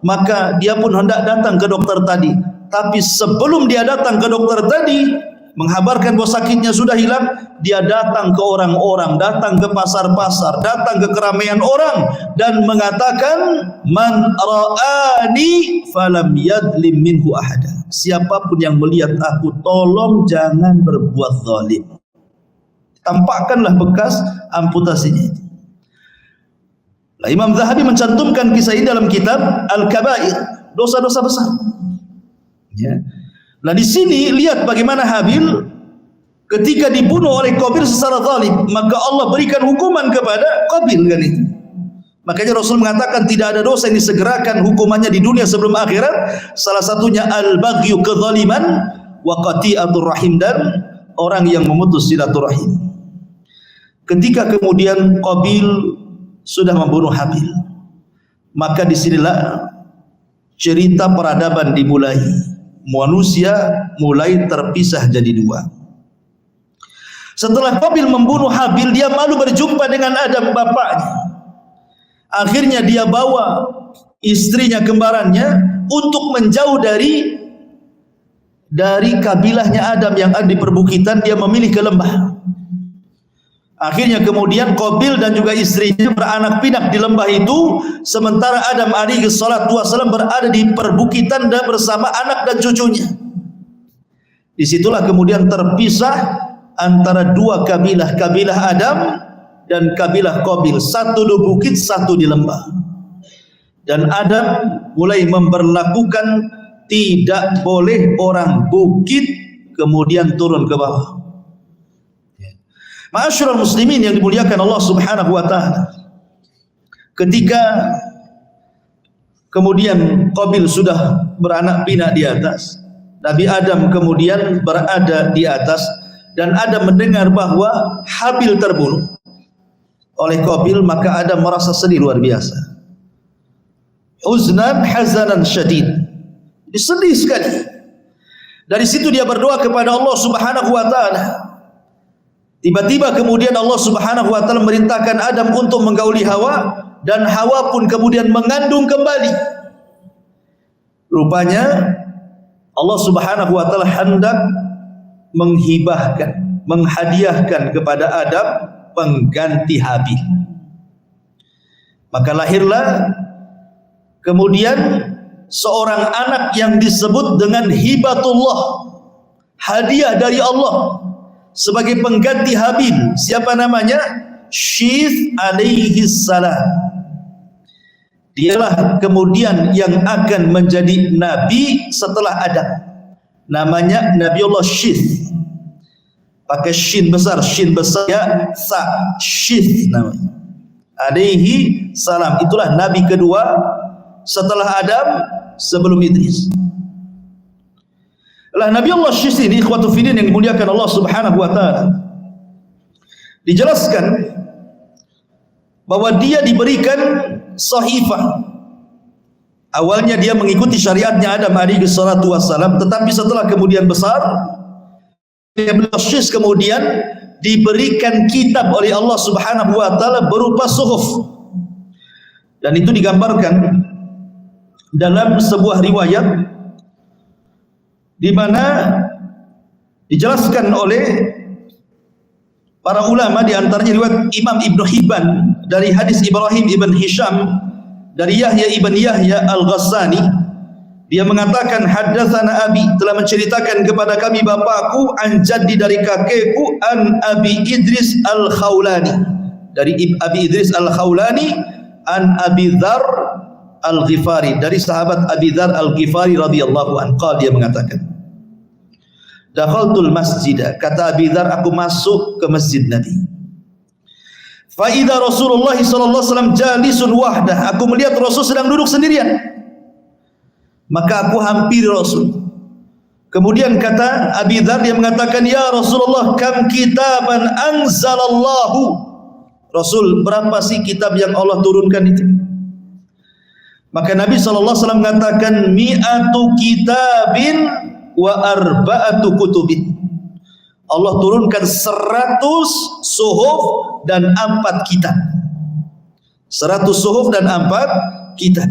maka dia pun hendak datang ke dokter tadi. Tapi sebelum dia datang ke dokter tadi, menghabarkan bahwa sakitnya sudah hilang, dia datang ke orang-orang, datang ke pasar-pasar, datang ke keramaian orang dan mengatakan, man ra'ani falam yadlim minhu ahada. Siapapun yang melihat aku, tolong jangan berbuat zalim. Tampakkanlah bekas amputasinya itu. Lah, Imam Zahabi mencantumkan kisah ini dalam kitab Al-Kabair, dosa-dosa besar. Ya. Nah di sini lihat bagaimana Habil ketika dibunuh oleh Qabil secara zalim, maka Allah berikan hukuman kepada Qabil kan itu. Makanya Rasul mengatakan tidak ada dosa yang disegerakan hukumannya di dunia sebelum akhirat. Salah satunya al-baghyu, kezaliman, wa qati'atur rahim, dan orang yang memutus silaturahim. Ketika kemudian Qabil sudah membunuh Habil, maka disinilah cerita peradaban dimulai. Manusia mulai terpisah jadi dua. Setelah Qabil membunuh Habil, dia malu berjumpa dengan Adam bapaknya. Akhirnya dia bawa istrinya kembarannya untuk menjauh dari kabilahnya Adam yang ada di perbukitan. Dia memilih ke lembah. Akhirnya kemudian Qabil dan juga istrinya beranak pinak di lembah itu, sementara Adam alaihi salatu wasallam berada di perbukitan dan bersama anak dan cucunya. Disitulah kemudian terpisah antara dua kabilah, kabilah Adam dan kabilah Qabil, satu di bukit, satu di lembah. Dan Adam mulai memberlakukan tidak boleh orang bukit kemudian turun ke bawah. Ma'asyiral muslimin yang dimuliakan Allah Subhanahu wa taala. Ketika kemudian Qabil sudah beranak pinak di atas, Nabi Adam kemudian berada di atas, dan Adam mendengar bahwa Habil terbunuh oleh Qabil, maka Adam merasa sedih luar biasa. Uznan hazanan syadid. Sedih sekali. Dari situ dia berdoa kepada Allah Subhanahu wa taala. Tiba-tiba kemudian Allah Subhanahu wa taala merintahkan Adam untuk menggauli Hawa, dan Hawa pun kemudian mengandung kembali. Rupanya Allah Subhanahu wa taala hendak menghibahkan, menghadiahkan kepada Adam pengganti Habil. Maka lahirlah kemudian seorang anak yang disebut dengan hibatullah, hadiah dari Allah sebagai pengganti Habil. Siapa namanya? Syith alaihi salam. Dialah kemudian yang akan menjadi nabi setelah Adam. Namanya Nabiullah Syith. Pakai shin besar ya, sa, Syith namanya. Alaihi salam. Itulah nabi kedua setelah Adam, sebelum Idris. Lah Nabi Allah Syith ini, ikhwatu fillah yang dimuliakan Allah Subhanahu wa taala, dijelaskan bahwa dia diberikan sahifah. Awalnya dia mengikuti syariatnya Adam alaihi salatu wassalam, tetapi setelah kemudian besar, Syis kemudian diberikan kitab oleh Allah Subhanahu wa taala berupa suhuf. Dan itu digambarkan dalam sebuah riwayat di mana dijelaskan oleh para ulama, di antaranya riwayat Imam Ibnu Hibban dari hadis Ibrahim ibn Hisham dari Yahya ibn Yahya al-Ghassani. Dia mengatakan haddatsana abi, telah menceritakan kepada kami bapakku, an jaddi dari kakekku, an Abi Idris al-Khawlani, dari Abi Idris al-Khawlani, an Abi Dzar al-Ghifari, dari sahabat Abi Dzar al-Ghifari radhiyallahu anhu. Dia mengatakan, dakhaltul masjidah, kata Abi Dzar, aku masuk ke masjid Nabi. Fa idza Rasulullah sallallahu alaihi wasallam jalisun wahdah, aku melihat Rasul sedang duduk sendirian. Maka aku hampiri Rasul. Kemudian kata Abi Dzar, dia mengatakan, ya Rasulullah, kam kitaban anzalallahu. Rasul, berapa sih kitab yang Allah turunkan itu? Maka Nabi SAW mengatakan, mi'atu kitabin wa arba'atu kutubin. Allah turunkan 100 suhuf dan 4 kitab. 100 suhuf dan 4 kitab.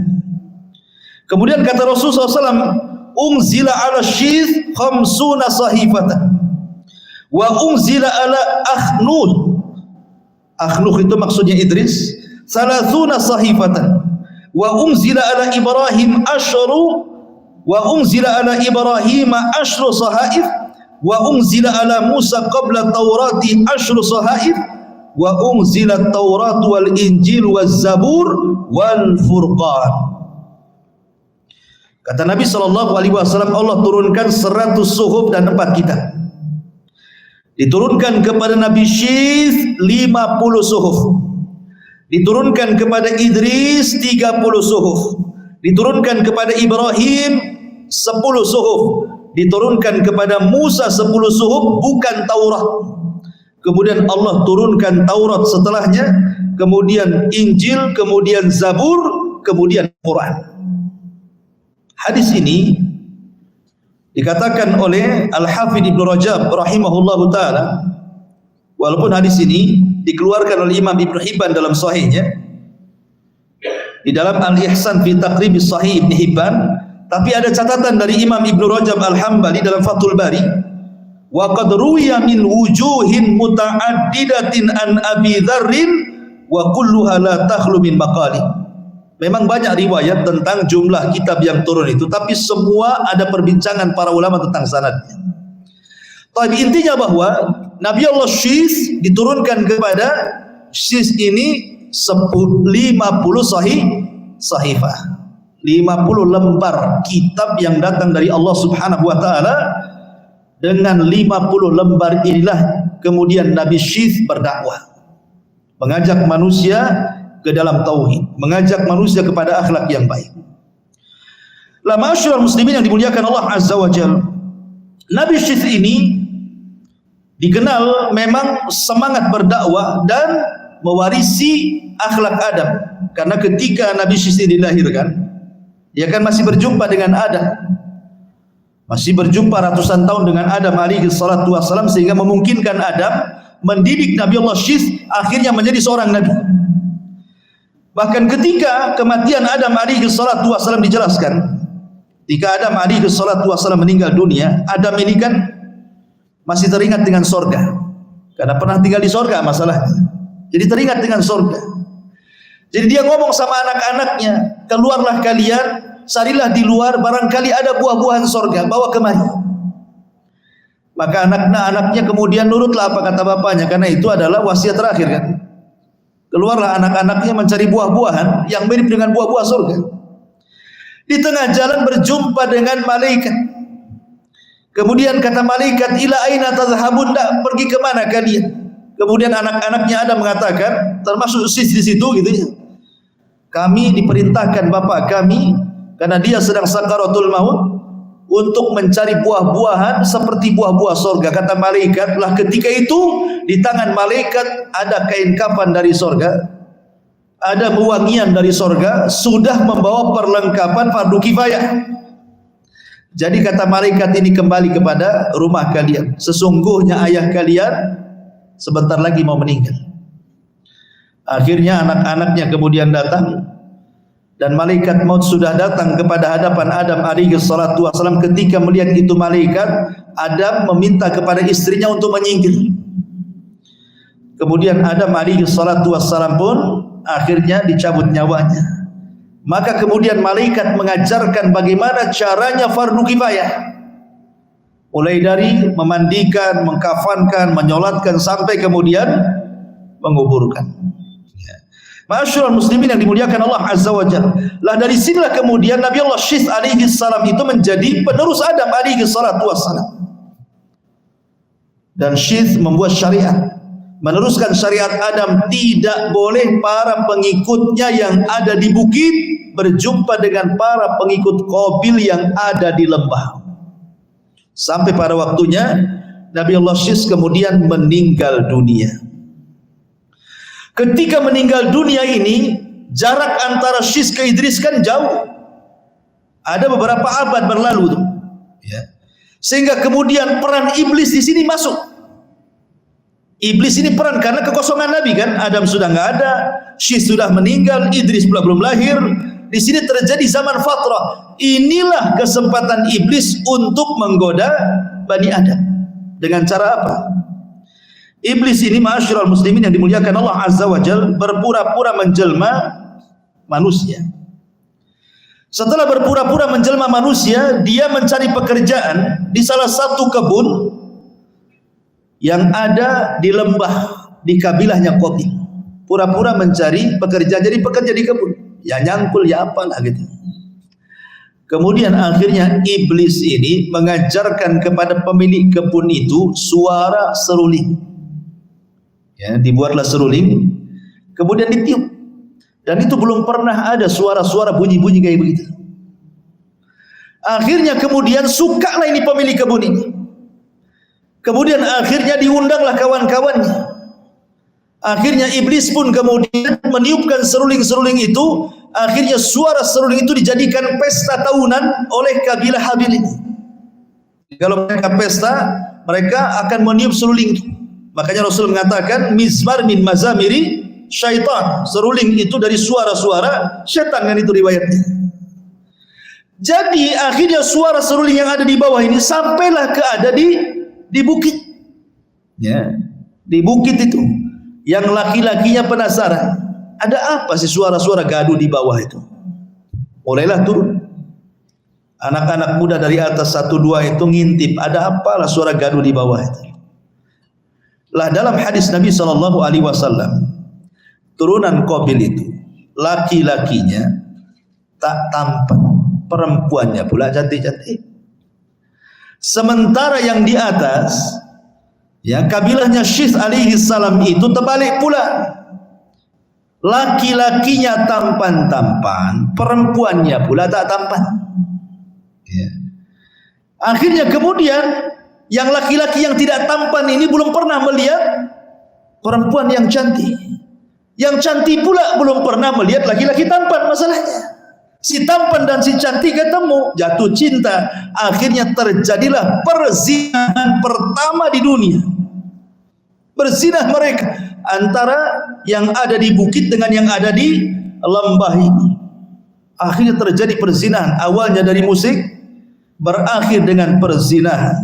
Kemudian kata Rasulullah SAW, unzila ala syith khamsuna sahifatan wa unzila ala akhnuh. Akhnuh itu maksudnya Idris. Salasuna sahifatan wa unzila ala Ibrahim asyru wa unzila ala Ibrahim asyru sahaif wa unzila ala Musa qabla Taurati asyru sahaif wa unzila Taurat wal Injil wal Zabur wal Furqan. Kata Nabi SAW, Allah turunkan 100 suhuf dan 4 kitab. Diturunkan kepada Nabi Syith 50 suhuf. Diturunkan kepada Idris 30 suhuf. Diturunkan kepada Ibrahim 10 suhuf. Diturunkan kepada Musa 10 suhuf, bukan Taurat. Kemudian Allah turunkan Taurat setelahnya, kemudian Injil, kemudian Zabur, kemudian Quran. Hadis ini dikatakan oleh Al-Hafidh Ibnu Rajab rahimahullahu taala, walaupun hadis ini dikeluarkan oleh Imam Ibnu Hibban dalam sahihnya, di dalam Al-Ihsan fi Taqrib Sahih Ibnu Hibban, tapi ada catatan dari Imam Ibnu Rajab Al-Hambali dalam Fathul Bari, wa qad ruwiya min wujuhin muta'addidatin an Abi Dzarrin wa kulluha la takhlu min maqali. Memang banyak riwayat tentang jumlah kitab yang turun itu, tapi semua ada perbincangan para ulama tentang sanadnya. Tapi intinya bahwa Nabi Allah Syis diturunkan kepada Syis ini 50 sahifah, 50 lembar kitab yang datang dari Allah Subhanahu wa taala. Dengan 50 lembar inilah kemudian Nabi Syis berdakwah, mengajak manusia ke dalam tauhid, mengajak manusia kepada akhlak yang baik. La ma'asyiral muslimin yang dimuliakan Allah Azza wa Jalla, Nabi Syith ini dikenal memang semangat berdakwah dan mewarisi akhlak Adam. Karena ketika Nabi Syith dilahirkan, dia kan masih berjumpa dengan Adam, masih berjumpa ratusan tahun dengan Adam alaihi salatu wassalam, sehingga memungkinkan Adam mendidik Nabi Allah Syith akhirnya menjadi seorang nabi. Bahkan ketika kematian Adam alaihi salatu wassalam dijelaskan, ketika Adam alaihi salatu wassalam meninggal dunia, Adam ini kan masih teringat dengan sorga, karena pernah tinggal di sorga masalahnya, jadi teringat dengan sorga. Jadi dia ngomong sama anak-anaknya, keluarlah kalian, carilah di luar, barangkali ada buah-buahan sorga, bawa kemari. Maka anak-anaknya kemudian nurutlah apa kata bapaknya, karena itu adalah wasiat terakhir kan. Keluarlah anak-anaknya mencari buah-buahan yang mirip dengan buah-buah surga. Di tengah jalan berjumpa dengan malaikat. Kemudian kata malaikat, ila aina tadhhabun, pergi ke mana kalian? Kemudian anak-anaknya ada mengatakan, termasuk Syith di situ gitu ya, kami diperintahkan bapak kami, karena dia sedang sakaratul maut, untuk mencari buah-buahan seperti buah-buah sorga. Kata malaikat, lah ketika itu di tangan malaikat ada kain kafan dari sorga, ada wewangian dari sorga sudah membawa perlengkapan fardu kifayah. Jadi kata malaikat ini kembali kepada rumah kalian. Sesungguhnya ayah kalian sebentar lagi mau meninggal. Akhirnya anak-anaknya kemudian datang dan malaikat maut sudah datang kepada hadapan Adam alaihi salatu wasallam. Ketika melihat itu malaikat, Adam meminta kepada istrinya untuk menyingkir. Kemudian Adam alaihi salatu wasallam pun akhirnya dicabut nyawanya. Maka kemudian malaikat mengajarkan bagaimana caranya fardu kifayah. Mulai dari memandikan, mengkafankan, menyolatkan sampai kemudian menguburkan. Ma'asyiral muslimin yang dimuliakan Allah Azza wa Jalla. Lah dari sinilah kemudian Nabi Allah Syith alaihi salam itu menjadi penerus Adam alaihi salatu wassalam. Dan Syith membuat syariat, meneruskan syariat Adam. Tidak boleh para pengikutnya yang ada di bukit berjumpa dengan para pengikut Qabil yang ada di lembah. Sampai pada waktunya Nabi Allah Syith kemudian meninggal dunia. Ketika meninggal dunia ini, jarak antara Syith ke Idris kan jauh. Ada beberapa abad berlalu tuh. Ya. Sehingga kemudian peran iblis di sini masuk. Iblis ini peran karena kekosongan Nabi kan. Adam sudah nggak ada, Syith sudah meninggal, Idris pula belum lahir. Di sini terjadi zaman fatrah. Inilah kesempatan iblis untuk menggoda Bani Adam. Dengan cara apa? Iblis ini ma'asyiral muslimin yang dimuliakan Allah Azza wa Jalla berpura-pura menjelma manusia. Setelah berpura-pura menjelma manusia, dia mencari pekerjaan di salah satu kebun yang ada di lembah di kabilahnya Qabil. Pura-pura mencari pekerjaan, jadi pekerja di kebun. Ya nyangkul ya apalah gitu. Kemudian akhirnya iblis ini mengajarkan kepada pemilik kebun itu suara seruling. Ya, dibuatlah seruling, kemudian ditiup, dan itu belum pernah ada suara-suara bunyi-bunyi kayak begitu. Akhirnya kemudian sukalah ini pemilik kebun ini. Kemudian akhirnya diundanglah kawan-kawannya. Akhirnya iblis pun kemudian meniupkan seruling-seruling itu. Akhirnya suara seruling itu dijadikan pesta tahunan oleh kabilah Habil ini. Kalau mereka pesta, mereka akan meniup seruling itu. Makanya Rasul mengatakan mizmar min mazamiri syaitan. Seruling itu dari suara-suara syaitan, kan itu riwayatnya. Jadi akhirnya suara seruling yang ada di bawah ini sampailah ke ada di bukit. Ya, di bukit itu. Yang laki-lakinya penasaran, ada apa sih suara-suara gaduh di bawah itu? Mulailah turun. Anak-anak muda dari atas 1-2 itu ngintip, ada apalah suara gaduh di bawah itu. Lah dalam hadis Nabi SAW, turunan Qabil itu laki-lakinya tak tampan, perempuannya pula cantik-cantik. Sementara yang di atas, ya kabilahnya Syith alaihi salam itu terbalik pula. Laki-lakinya tampan-tampan, perempuannya pula tak tampan. Ya. Akhirnya kemudian yang laki-laki yang tidak tampan ini belum pernah melihat perempuan yang cantik. Yang cantik pula belum pernah melihat laki-laki tampan. Masalahnya si tampan dan si cantik ketemu, jatuh cinta. Akhirnya terjadilah perzinahan pertama di dunia. Berzinah mereka antara yang ada di bukit dengan yang ada di lembah ini. Akhirnya terjadi perzinahan. Awalnya dari musik, berakhir dengan perzinahan.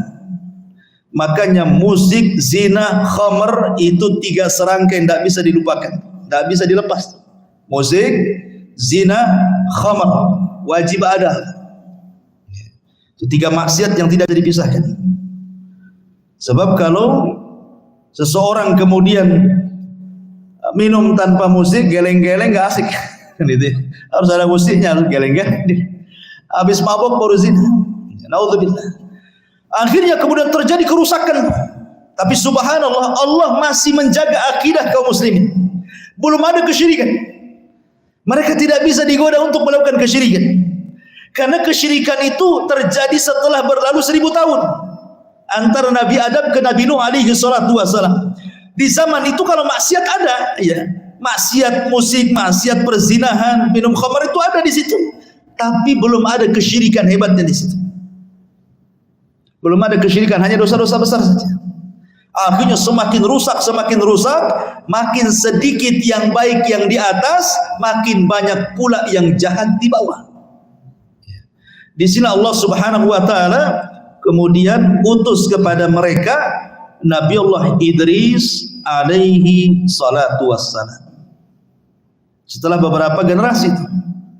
Makanya musik, zina, khamr itu 3 serangkaian, tidak bisa dilupakan, tidak bisa dilepas. Musik, zina, khamr wajib ada. Itu 3 maksiat yang tidak bisa dipisahkan. Sebab kalau seseorang kemudian minum tanpa musik, geleng-geleng gak asik. Harus ada musiknya, harus geleng-geleng. Habis mabuk baru zina. Naudzubillah. Akhirnya kemudian terjadi kerusakan. Tapi subhanallah, Allah masih menjaga akidah kaum muslimin. Belum ada kesyirikan. Mereka tidak bisa digoda untuk melakukan kesyirikan. Karena kesyirikan itu terjadi setelah berlalu 1000 tahun. Antara Nabi Adam ke Nabi Nuh alaihi salatu wassalam. Di zaman itu kalau maksiat ada, ya, maksiat musik, maksiat perzinahan, minum khamar itu ada di situ. Tapi belum ada kesyirikan hebatnya di situ. Belum ada kesyirikan, hanya dosa-dosa besar saja. Akhirnya semakin rusak, makin sedikit yang baik yang di atas, makin banyak pula yang jahat di bawah. Di sini Allah Subhanahu wa taala kemudian utus kepada mereka Nabiullah Idris alaihi salatu wassalam. Setelah beberapa generasi itu,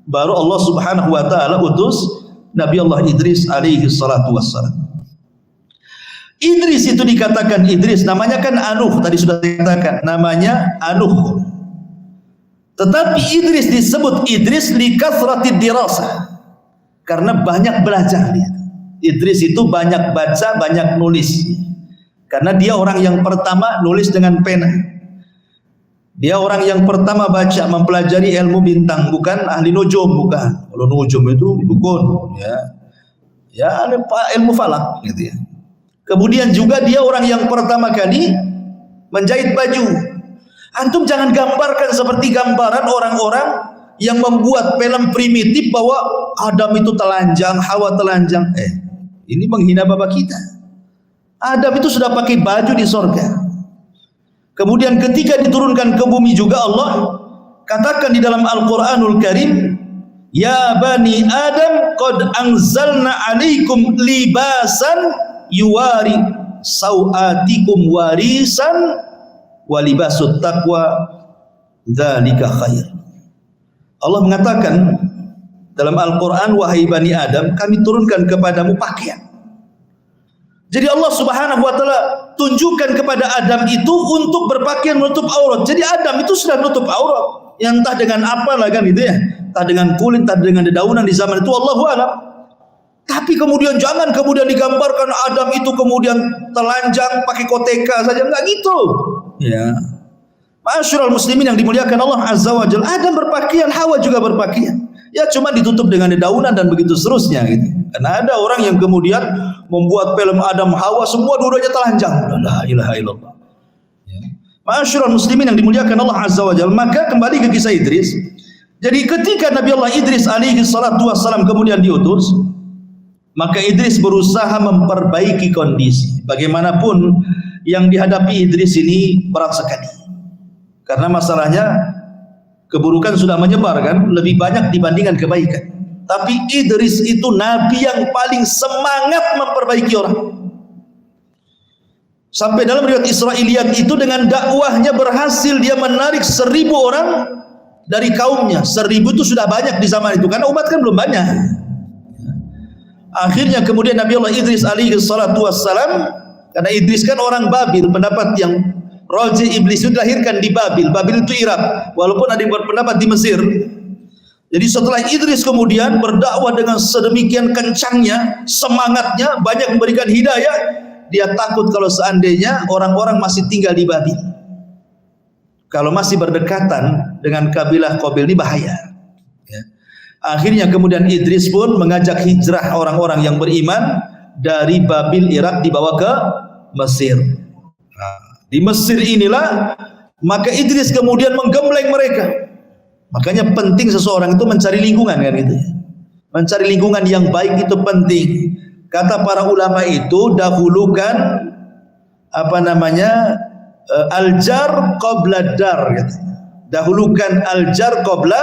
baru Allah Subhanahu wa taala utus Nabiullah Idris alaihi salatu wassalam. Idris itu dikatakan Idris, namanya kan Anuh, tadi sudah dikatakan namanya Anuh. Tetapi Idris disebut Idris li kathratid dirasah, karena banyak belajar dia. Idris itu banyak baca, banyak nulis. Karena dia orang yang pertama nulis dengan pena. Dia orang yang pertama baca, mempelajari ilmu bintang, bukan ahli nujum, bukan. Kalau nujum itu dukun, ya ilmu falak gitu ya. Kemudian juga dia orang yang pertama kali menjahit baju. Antum jangan gambarkan seperti gambaran orang-orang yang membuat film primitif bahwa Adam itu telanjang, Hawa telanjang. Ini menghina bapak kita. Adam itu sudah pakai baju di sorga. Kemudian ketika diturunkan ke bumi juga Allah katakan di dalam Al-Quranul Karim, ya bani Adam qad anzalna alaikum libasan yuwari sawatikum warisan walibasut taqwa dzalika khair. Allah mengatakan dalam Al-Quran, wahai bani Adam, kami turunkan kepadamu pakaian. Jadi Allah Subhanahu wa taala tunjukkan kepada Adam itu untuk berpakaian menutup aurat. Jadi Adam itu sudah menutup aurat, yang entah dengan apa lah kan itu ya, entah dengan kulit, entah dengan dedaunan di zaman itu, Allahu a'lam. Tapi kemudian jangan kemudian digambarkan Adam itu kemudian telanjang pakai koteka saja, enggak gitu. Ya. Ma'asyiral muslimin yang dimuliakan Allah Azza wa Jalla, Adam berpakaian, Hawa juga berpakaian. Ya cuma ditutup dengan dedaunan dan begitu seterusnya gitu. Karena ada orang yang kemudian membuat film Adam Hawa semua dua-duanya telanjang. La ilaha illallah. Ya. Ma'asyiral muslimin yang dimuliakan Allah Azza wa Jalla, maka kembali ke kisah Idris. Jadi ketika Nabi Allah Idris alaihi salatu wassalam kemudian diutus, maka Idris berusaha memperbaiki kondisi. Bagaimanapun yang dihadapi Idris ini berat sekali. Karena masalahnya keburukan sudah menyebar kan, lebih banyak dibandingkan kebaikan. Tapi Idris itu nabi yang paling semangat memperbaiki orang. Sampai dalam riwayat Israiliyat itu dengan dakwahnya berhasil dia menarik 1000 orang dari kaumnya. 1000 itu sudah banyak di zaman itu, karena umat kan belum banyak. Akhirnya kemudian Nabi Allah Idris alaihi salatu wassalam, karena Idris kan orang Babil, pendapat yang Raji Iblis itu dilahirkan di Babil. Babil itu Irak, walaupun ada yang berpendapat di Mesir. Jadi setelah Idris kemudian berdakwah dengan sedemikian kencangnya, semangatnya, banyak memberikan hidayah, dia takut kalau seandainya orang-orang masih tinggal di Babil. Kalau masih berdekatan dengan kabilah Qabil ini bahaya. Ya. Akhirnya kemudian Idris pun mengajak hijrah orang-orang yang beriman dari Babil Irak dibawa ke Mesir. Di Mesir inilah maka Idris kemudian menggembleng mereka. Makanya penting seseorang itu mencari lingkungan kan gitu. Mencari lingkungan yang baik itu penting. Kata para ulama itu dahulukan al-jar qabla dar gitu. Dahulukan al-jar qabla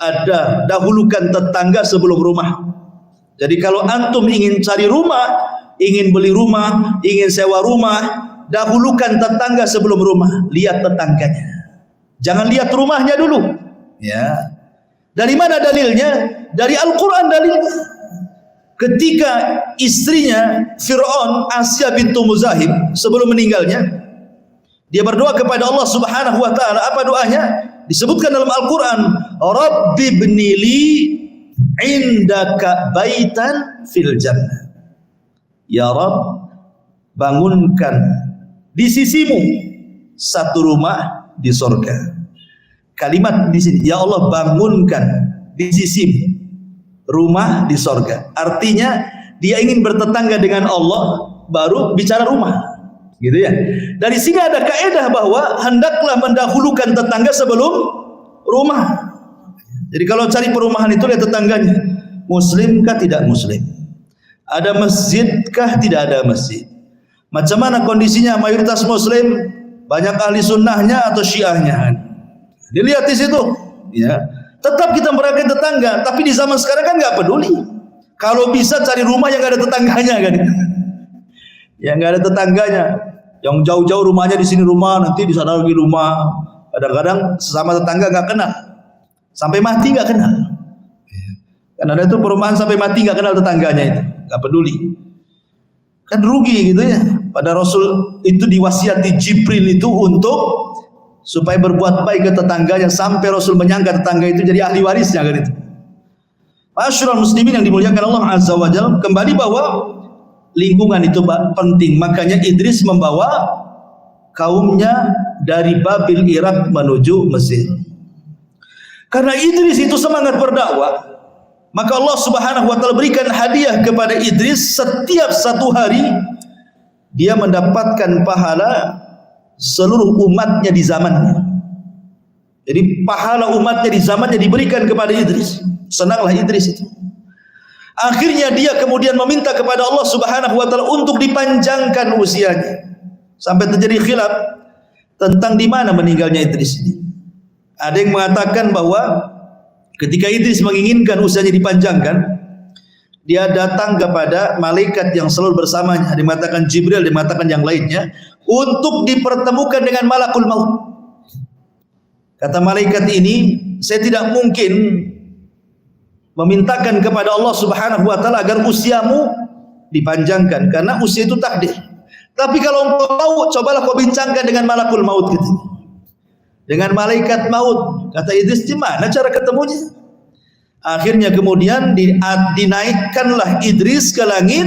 ad-dar. Dahulukan tetangga sebelum rumah. Jadi kalau antum ingin cari rumah, ingin beli rumah, ingin sewa rumah, dahulukan tetangga sebelum rumah. Lihat tetangganya, jangan lihat rumahnya dulu. Ya. Dari mana dalilnya? Dari Al-Quran dalilnya. Ketika istrinya Fir'aun, Asya bintu Muzahib, sebelum meninggalnya, dia berdoa kepada Allah Subhanahu wa taala. Apa doanya? Disebutkan dalam Al-Quran, Rabbi bnili indaka baitan fil jannah. Ya Rabb, bangunkan di sisimu satu rumah di surga. Kalimat di sini, ya Allah bangunkan di sisimu rumah di surga. Artinya dia ingin bertetangga dengan Allah baru bicara rumah. Gitu ya. Dari sini ada kaidah bahwa hendaklah mendahulukan tetangga sebelum rumah. Jadi kalau cari perumahan itu lihat tetangganya, muslimkah tidak muslim, ada masjidkah tidak ada masjid, macam mana kondisinya, mayoritas muslim, banyak ahli sunnahnya atau syiahnya, dilihat di situ. Ya, tetap kita merayakan tetangga, tapi di zaman sekarang kan nggak peduli. Kalau bisa cari rumah yang nggak ada tetangganya kan, yang nggak ada tetangganya, yang jauh-jauh rumahnya di sini rumah, nanti di sana lagi rumah. Kadang-kadang sesama tetangga nggak kenal, sampai mati nggak kenal. Kan ada itu perumahan sampai mati nggak kenal tetangganya, itu nggak peduli. Kan rugi gitu ya. Pada Rasul itu diwasiati Jibril itu untuk supaya berbuat baik ke tetangganya, sampai Rasul menyangka tetangga itu jadi ahli warisnya kan itu. Masyarul muslimin yang dimuliakan Allah Azza wa Jalla, kembali bahwa lingkungan itu penting. Makanya Idris membawa kaumnya dari Babil Irak menuju Mesir. Karena Idris itu semangat berdakwah, maka Allah Subhanahu wa taala berikan hadiah kepada Idris. Setiap satu hari dia mendapatkan pahala seluruh umatnya di zamannya. Jadi pahala umatnya di zamannya diberikan kepada Idris. Senanglah Idris itu. Akhirnya dia kemudian meminta kepada Allah Subhanahu wa taala untuk dipanjangkan usianya. Sampai terjadi khilaf tentang di mana meninggalnya Idris ini. Ada yang mengatakan bahwa ketika Idris menginginkan usianya dipanjangkan, dia datang kepada malaikat yang selalu bersamanya. Ada yang mengatakan Jibril, ada yang mengatakan yang lainnya, untuk dipertemukan dengan malakul maut. Kata malaikat ini, saya tidak mungkin memintakan kepada Allah Subhanahu wa taala agar usiamu dipanjangkan, karena usia itu takdir. Tapi kalau engkau tahu, cobalah kau bincangkan dengan malakul maut gitu. Dengan malaikat maut. Kata Idris, gimana cara ketemunya? Akhirnya kemudian dinaikkanlah Idris ke langit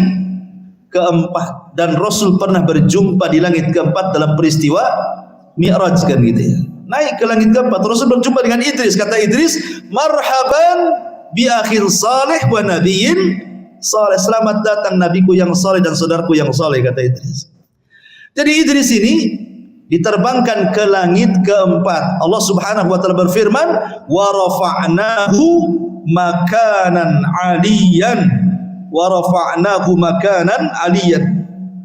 keempat, dan Rasul pernah berjumpa di langit keempat dalam peristiwa Mi'raj kan gitu ya. Naik ke langit keempat, Rasul berjumpa dengan Idris. Kata Idris, marhaban bi akhir salih wa nabiyyin salih. Selamat datang nabiku yang saleh dan saudaraku yang saleh, kata Idris. Jadi Idris ini diterbangkan ke langit keempat. Allah Subhanahu wa taala berfirman, wa rafa'nahu makanan 'aliyan, wa rafa'nahu makanan 'aliyan.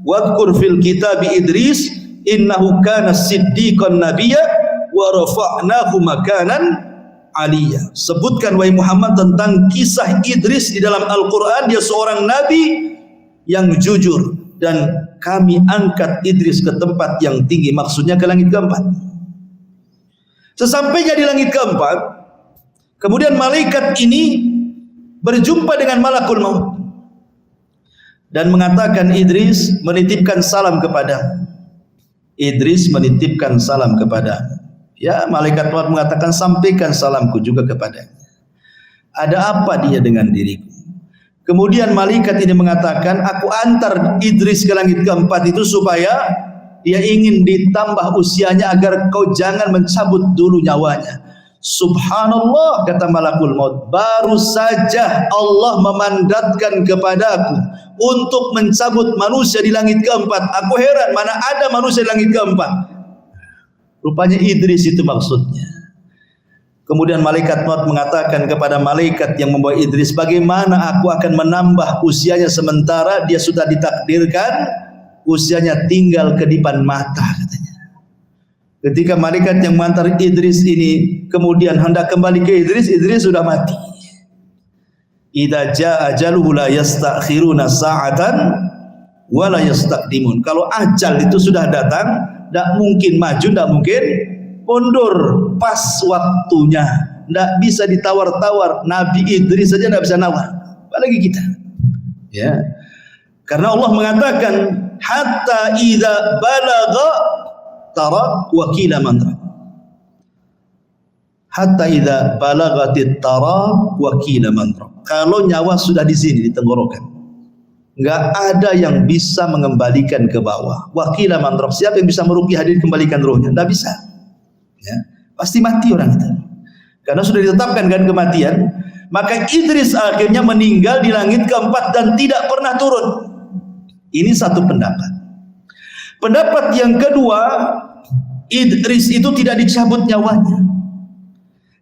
Wadhkur fil kitabi Idris innahu kana siddiqan nabiyya wa rafa'nahu makanan 'aliya. Sebutkan wahai Muhammad tentang kisah Idris di dalam Al-Qur'an. Dia seorang nabi yang jujur dan kami angkat Idris ke tempat yang tinggi, maksudnya ke langit keempat. Sesampainya di langit keempat, kemudian malaikat ini berjumpa dengan malakul maut dan mengatakan, Idris menitipkan salam kepada. Idris menitipkan salam kepada. Ya, malaikat maut mengatakan, sampaikan salamku juga kepadanya. Ada apa dia dengan diriku? Kemudian malaikat ini mengatakan, aku antar Idris ke langit keempat itu supaya dia ingin ditambah usianya agar kau jangan mencabut dulu nyawanya. Subhanallah, kata malakul maut, baru saja Allah memandatkan kepadaku untuk mencabut manusia di langit keempat. Aku heran, mana ada manusia di langit keempat. Rupanya Idris itu maksudnya. Kemudian malaikat maut mengatakan kepada malaikat yang membawa Idris, bagaimana aku akan menambah usianya sementara dia sudah ditakdirkan usianya tinggal kedipan mata, katanya. Ketika malaikat yang mengantar Idris ini kemudian hendak kembali ke Idris, Idris sudah mati. Idza jaa ajaluhu la yastakhiruna sa'atan wa la yastaqdimun. Kalau ajal itu sudah datang, tidak mungkin maju, tidak mungkin mundur, pas waktunya. Tidak bisa ditawar-tawar. Nabi Idris saja tidak bisa nawar, apalagi kita. Ya, karena Allah mengatakan, hatta idza balagha tara wakila mantra. Hatta idza balagatit tara wakila mantra. Kalau nyawa sudah di sini, di tenggorokan, nggak ada yang bisa mengembalikan ke bawah. Wakila mantra. Siapa yang bisa meruqyah hadir kembalikan rohnya? Tidak bisa. Ya, pasti mati orang itu, karena sudah ditetapkan kan kematian. Maka Idris akhirnya meninggal di langit keempat dan tidak pernah turun. Ini satu pendapat. Pendapat yang kedua, Idris itu tidak dicabut nyawanya,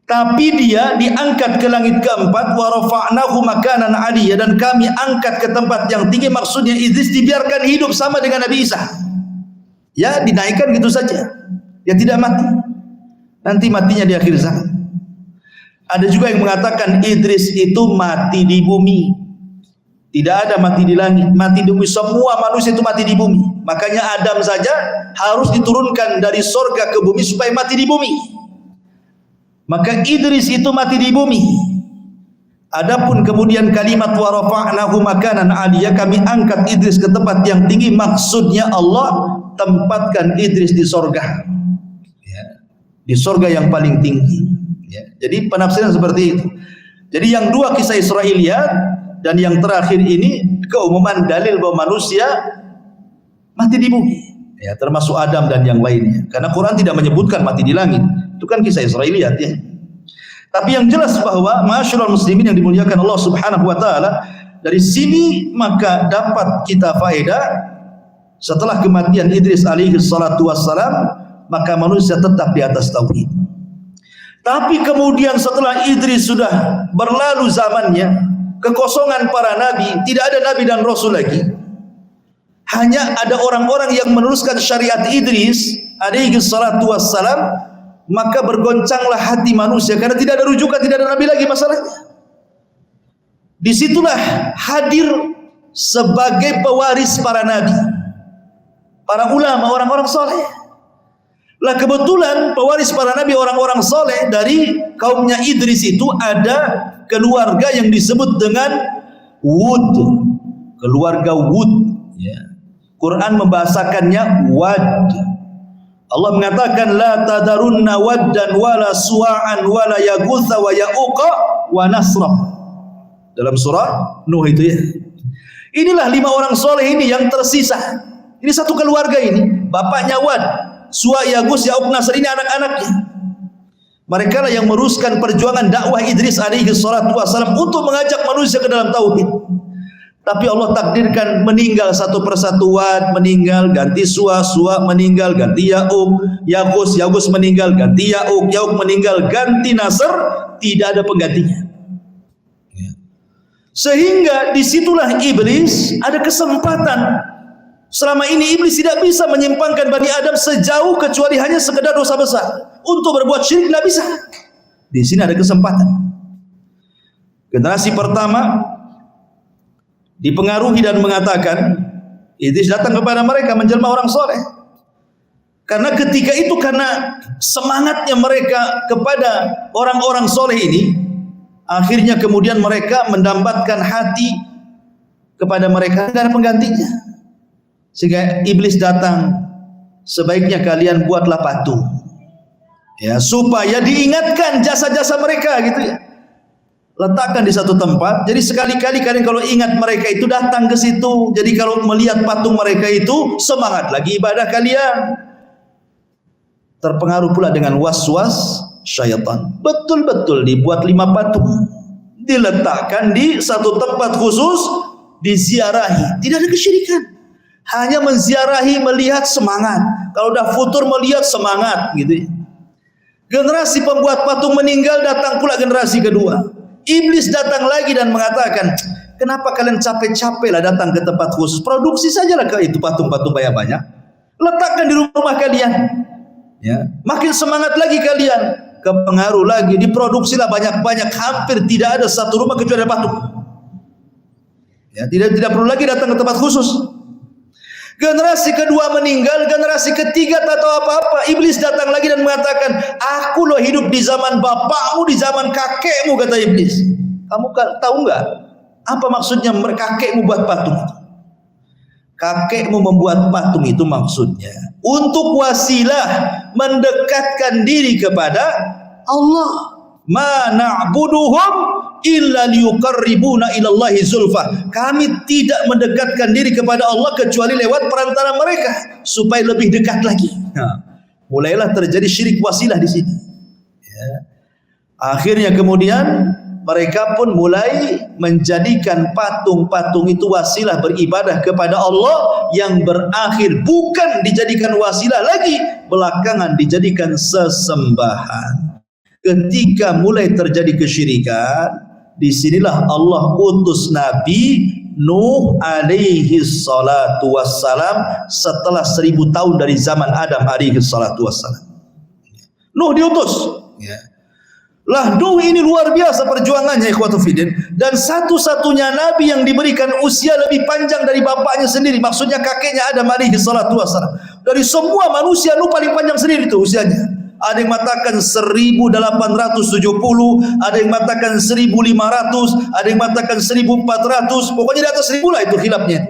tapi dia diangkat ke langit keempat. Wa rafa'nahu makanan 'aliyya, dan kami angkat ke tempat yang tinggi. Maksudnya Idris dibiarkan hidup sama dengan Nabi Isa. Ya, dinaikkan gitu saja. Ya, tidak mati. Nanti matinya di akhir zaman. Ada juga yang mengatakan Idris itu mati di bumi. Tidak ada mati di langit, mati di bumi. Semua manusia itu mati di bumi. Makanya Adam saja harus diturunkan dari surga ke bumi supaya mati di bumi. Maka Idris itu mati di bumi. Adapun kemudian kalimat wa rafa'nahu makanan 'aliyya, kami angkat Idris ke tempat yang tinggi, maksudnya Allah tempatkan Idris di surga. Ya, di surga yang paling tinggi. Ya, jadi penafsiran seperti itu. Jadi yang dua kisah Israiliyat, dan yang terakhir ini keumuman dalil bahwa manusia mati di bumi, ya, termasuk Adam dan yang lainnya. Karena Quran tidak menyebutkan mati di langit. Itu kan kisah Israiliyat, ya. Tapi yang jelas bahwa ma'asyiral muslimin yang dimuliakan Allah Subhanahu wa taala, dari sini maka dapat kita faedah, setelah kematian Idris alaihi salatu wassalam, maka manusia tetap di atas tauhid. Tapi kemudian setelah Idris sudah berlalu zamannya, kekosongan para nabi, tidak ada nabi dan rasul lagi. Hanya ada orang-orang yang meneruskan syariat Idris alaihi salatu wassalam, maka bergoncanglah hati manusia karena tidak ada rujukan, tidak ada nabi lagi masalahnya. Disitulah hadir sebagai pewaris para nabi, para ulama, orang-orang soleh. Lah kebetulan pewaris para nabi, orang-orang soleh dari kaumnya Idris itu ada keluarga yang disebut dengan Wud, keluarga Wud. Ya. Quran membahasakannya Wad. Allah mengatakan la tadarunna waddan wala suwa'an wala yaghutsa wa ya'uqa wa nasra. Dalam surah Nuh itu, ya. Inilah 5 orang soleh ini yang tersisa. Ini satu keluarga ini, bapaknya Wad, Suwa, Yagus, Ya'uq, Nasr, ini anak-anaknya. Mereka lah yang meruskan perjuangan dakwah Idris alaihi salatu wassalam untuk mengajak manusia ke dalam tauhid. Tapi Allah takdirkan meninggal satu persatu. Wad meninggal, ganti Suwa, Suwa meninggal, ganti Ya'uq, Yagus meninggal, ganti Ya'uq, Ya'uq meninggal, ganti Nasr, tidak ada penggantinya. Sehingga disitulah iblis ada kesempatan. Selama ini iblis tidak bisa menyimpangkan Bani Adam sejauh kecuali hanya sekedar dosa besar. Untuk berbuat syirik tidak bisa. Di sini ada kesempatan. Generasi pertama dipengaruhi dan mengatakan, Idris datang kepada mereka menjelma orang soleh. Karena ketika itu, karena semangatnya mereka kepada orang-orang soleh ini, akhirnya kemudian mereka mendambatkan hati kepada mereka, tidak ada penggantinya. Sehingga iblis datang, sebaiknya kalian buatlah patung, ya, supaya diingatkan jasa-jasa mereka, gitu ya. Letakkan di satu tempat. Jadi sekali-kali kalian kalau ingat mereka itu datang ke situ. Jadi kalau melihat patung mereka itu semangat lagi ibadah kalian. Terpengaruh pula dengan was-was syaitan. Betul-betul dibuat 5 patung, diletakkan di satu tempat khusus, diziarahi. Tidak ada kesyirikan. Hanya menziarahi, melihat semangat. Kalau udah futur melihat semangat, gitu ya. Generasi pembuat patung meninggal, datang pula generasi kedua. Iblis datang lagi dan mengatakan, kenapa kalian capek-capek lah datang ke tempat khusus? Produksi sajalah ke itu patung-patung banyak-banyak. Letakkan di rumah kalian. Ya, makin semangat lagi kalian. Kepengaruh lagi, diproduksilah banyak-banyak. Hampir tidak ada satu rumah kecuali ada patung. Ya, tidak perlu lagi datang ke tempat khusus. Generasi kedua meninggal, generasi ketiga tak tahu apa-apa. Iblis datang lagi dan mengatakan, aku loh hidup di zaman bapakmu, di zaman kakekmu, kata iblis. Kamu tahu nggak apa maksudnya kakekmu buat patung itu? Kakekmu membuat patung itu maksudnya untuk wasilah mendekatkan diri kepada Allah. Ma na'buduhum illa liyuqarribuna ilallahi zulfa. Kami tidak mendekatkan diri kepada Allah kecuali lewat perantara mereka supaya lebih dekat lagi. Nah, mulailah terjadi syirik wasilah di sini. Ya. Akhirnya kemudian mereka pun mulai menjadikan patung-patung itu wasilah beribadah kepada Allah, yang berakhir bukan dijadikan wasilah lagi, belakangan dijadikan sesembahan. Ketika mulai terjadi kesyirikan, disinilah Allah utus Nabi Nuh alaihi salatu wassalam setelah 1000 tahun dari zaman Adam alaihi salatu wassalam. Nuh diutus. Ya. Lah Nuh ini luar biasa perjuangannya, ikhwatul fiddin, dan satu-satunya nabi yang diberikan usia lebih panjang dari bapaknya sendiri, maksudnya kakeknya Adam alaihi salatu wassalam. Dari semua manusia Nuh paling panjang sendiri itu usianya. Ada yang mengatakan 1870, ada yang mengatakan 1500, ada yang mengatakan 1400, pokoknya di atas 1000 lah itu khilafnya.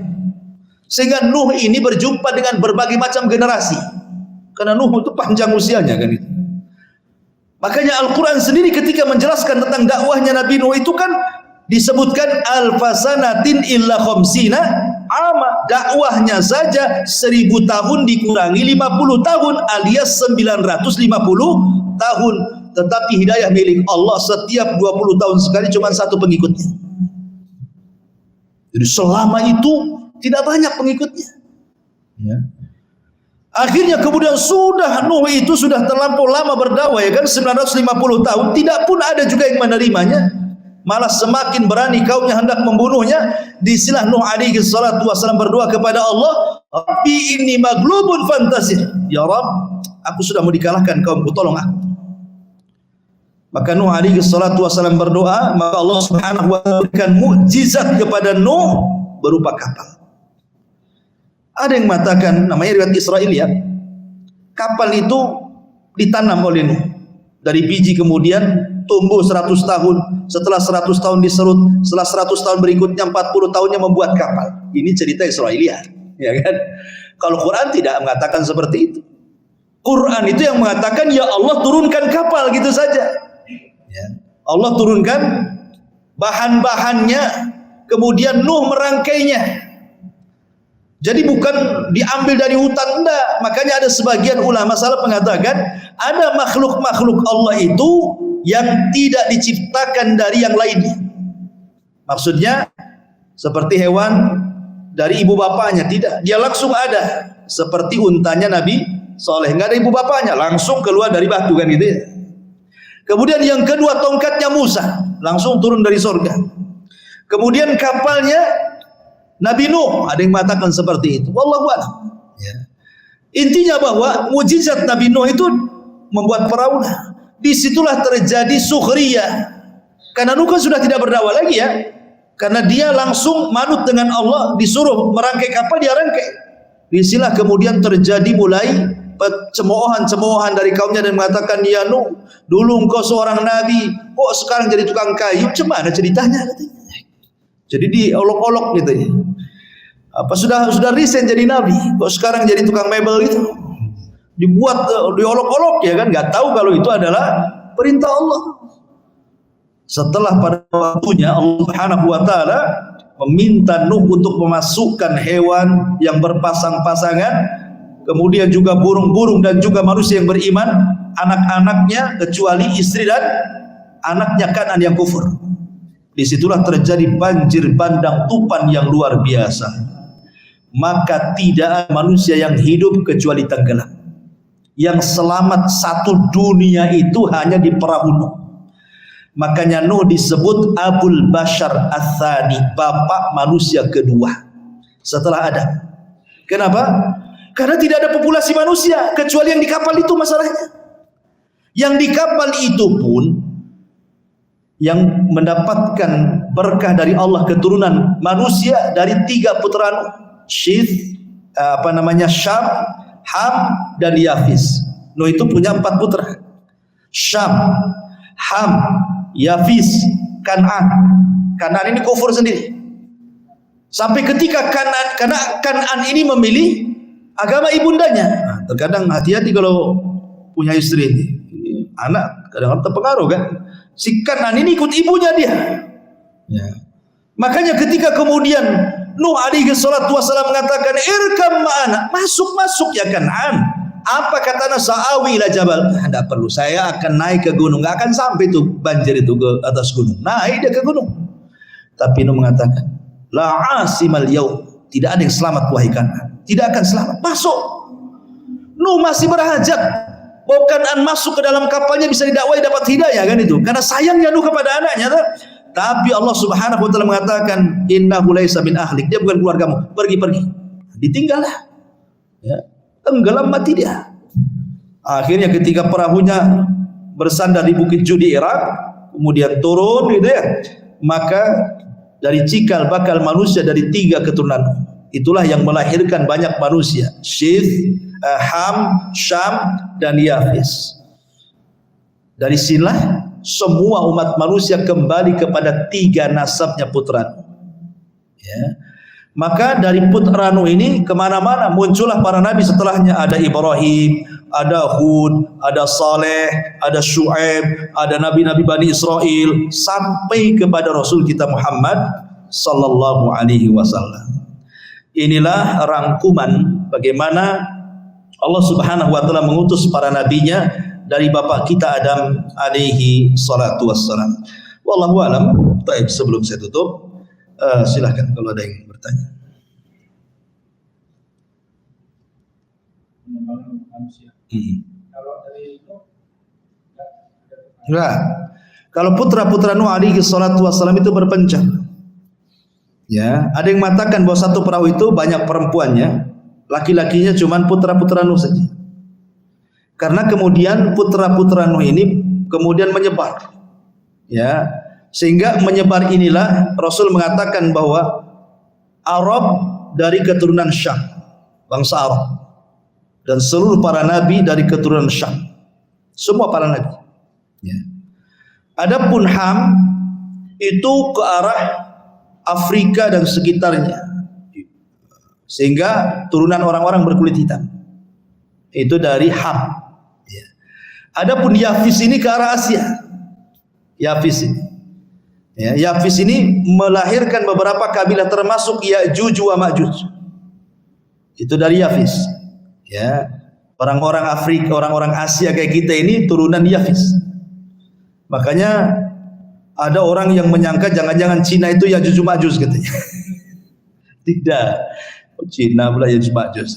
Sehingga Nuh ini berjumpa dengan berbagai macam generasi. Karena Nuh itu panjang usianya kan itu. Makanya Al-Quran sendiri ketika menjelaskan tentang dakwahnya Nabi Nuh itu kan disebutkan alfasanatin illa khamsina ama, dakwahnya saja 1000 tahun dikurangi 50 tahun alias 950 tahun. Tetapi hidayah milik Allah, setiap 20 tahun sekali cuma satu pengikutnya. Jadi selama itu tidak banyak pengikutnya. Ya. Akhirnya kemudian Nuh itu sudah terlampau lama berdakwah, ya kan, 950 tahun, tidak pun ada juga yang menerimanya. Malah semakin berani kaumnya hendak membunuhnya. Disinilah Nuh alaihi salatu wasallam berdoa kepada Allah, Rabbi inni maglubun fantasir. Ya Rabb, aku sudah mau dikalahkan kaumku, tolong aku. Maka Nuh alaihi salatu wasallam berdoa, maka Allah Subhanahu wa taala berikan mukjizat kepada Nuh berupa kapal. Ada yang mengatakan, namanya riwayat Israiliyat, kapal itu ditanam oleh Nuh. Dari biji kemudian tumbuh 100 tahun, setelah 100 tahun diserut, setelah 100 tahun berikutnya 40 tahunnya membuat kapal. Ini cerita Israiliyat, ya kan? Kalau Quran tidak mengatakan seperti itu. Quran itu yang mengatakan, ya Allah turunkan kapal gitu saja. Ya. Allah turunkan bahan-bahannya, kemudian Nuh merangkainya. Jadi bukan diambil dari hutan, enggak. Makanya ada sebagian ulama salaf mengatakan ada makhluk-makhluk Allah itu yang tidak diciptakan dari yang lainnya. Maksudnya seperti hewan dari ibu bapaknya, tidak. Dia langsung ada. Seperti untanya Nabi Saleh, enggak ada ibu bapaknya, langsung keluar dari batu kan gitu ya. Kemudian yang kedua tongkatnya Musa, langsung turun dari surga. Kemudian kapalnya Nabi Nuh, ada yang mengatakan seperti itu. Wallahu a'lam. Ya. Intinya bahwa mujizat Nabi Nuh itu membuat perahu. Disitulah terjadi sukhriyah. Karena Nuh kan sudah tidak berdakwah lagi ya. Karena dia langsung manut dengan Allah, disuruh merangkai kapal, dia rangkai. Disinilah kemudian terjadi mulai cemoohan-cemoohan dari kaumnya dan mengatakan, ya Nuh, dulu engkau seorang nabi, kok sekarang jadi tukang kayu? Gimana ceritanya? Katanya. Jadi diolok-olok gitu ya. Apa sudah resign jadi nabi, kok sekarang jadi tukang mebel gitu? Dibuat diolok-olok ya kan, nggak tahu kalau itu adalah perintah Allah. Setelah pada waktunya Allah Subhanahu wa taala meminta Nuh untuk memasukkan hewan yang berpasang-pasangan, kemudian juga burung-burung dan juga manusia yang beriman, anak-anaknya kecuali istri dan anaknya Kanan yang kufur. Disitulah terjadi banjir bandang tupan yang luar biasa. Maka tidak ada manusia yang hidup kecuali tenggelam. Yang selamat satu dunia itu hanya di perahu Nuh. Makanya Nuh disebut Abul Bashar Ats-Tsani, bapak manusia kedua setelah Adam. Kenapa? Karena tidak ada populasi manusia kecuali yang di kapal itu masalahnya. Yang di kapal itu pun yang mendapatkan berkah dari Allah, keturunan manusia dari 3 putra Nuh, Syith, Syam, Ham dan Yafis. Nuh itu punya 4 putra, Syam, Ham, Yafis, Kan'an. Kan'an ini kufur sendiri. Sampai ketika Kan'an ini memilih agama ibundanya. Nah, terkadang hati-hati kalau punya istri ini. Anak kadang-kadang terpengaruh kan. Si Kan'an ini ikut ibunya dia. Ya. Makanya ketika kemudian Nuh alaihi salatu wasallam mengatakan irkam ma'ana, masuk ya Kan'an, Apa kata Nabi? Sa'awi ila jabal. Tidak perlu, saya akan naik ke gunung. Nggak akan sampai tuh banjir itu ke atas gunung. Naik dia ke gunung. Tapi Nuh mengatakan, la asimal yaum. Tidak ada yang selamat wahai Kan'an. Tidak akan selamat. Masuk. Nuh masih berhajat. Bahwa Kan'an masuk ke dalam kapalnya bisa didakwai dapat hidayah kan itu. Karena sayangnya Nuh kepada anaknya. Tapi Allah Subhanahu wa taala mengatakan, innahu laisa min ahlik. Dia bukan keluargamu. Pergi-pergi. Ditinggallah. Ya. Tenggelam mati dia. Akhirnya ketika perahunya bersandar di Bukit Judi Irak, kemudian turun gitu ya, maka dari cikal bakal manusia dari 3 keturunan itulah yang melahirkan banyak manusia, Syith, Ham, Syam dan Yafis. Dari sinilah semua umat manusia kembali kepada 3 nasabnya putra Nuh. Ya. Maka dari putra Nuh ini kemana-mana muncullah para nabi setelahnya. Ada Ibrahim, ada Hud, ada Saleh, ada Syuaib, ada nabi-nabi Bani Israel, sampai kepada Rasul kita Muhammad sallallahu alaihi wasallam. Inilah rangkuman bagaimana Allah Subhanahu wa taala mengutus para nabinya dari bapak kita Adam alaihi salatu wassalam. Wallahu alam. Baik, sebelum saya tutup, silahkan kalau ada yang bertanya. Kalau dari itu enggak. Kalau putra-putra Nuh alaihi salatu wassalam itu berpencar. Ya, ada yang mengatakan bahwa satu perahu itu banyak perempuannya, laki-lakinya cuman putra-putra Nuh saja. Karena kemudian putra-putra Nuh ini kemudian menyebar. Ya, sehingga menyebar inilah Rasul mengatakan bahwa Arab dari keturunan Syam, bangsa Arab, dan seluruh para nabi dari keturunan Syam, semua para nabi. Ya. Adapun Ham itu ke arah Afrika dan sekitarnya, sehingga turunan orang-orang berkulit hitam itu dari Ham. Ya. Adapun Yafis ini ke arah Asia. Yafis ini. Ya, Yafis ini melahirkan beberapa kabilah termasuk Ya'juj wa Ma'juj. Itu dari Yafis. Ya, orang-orang Afrika, orang-orang Asia kayak kita ini turunan Yafis. Makanya ada orang yang menyangka jangan-jangan Cina itu Ya'juj wa Ma'juj katanya. Tidak. Cina pula Ya'juj wa Ma'juj.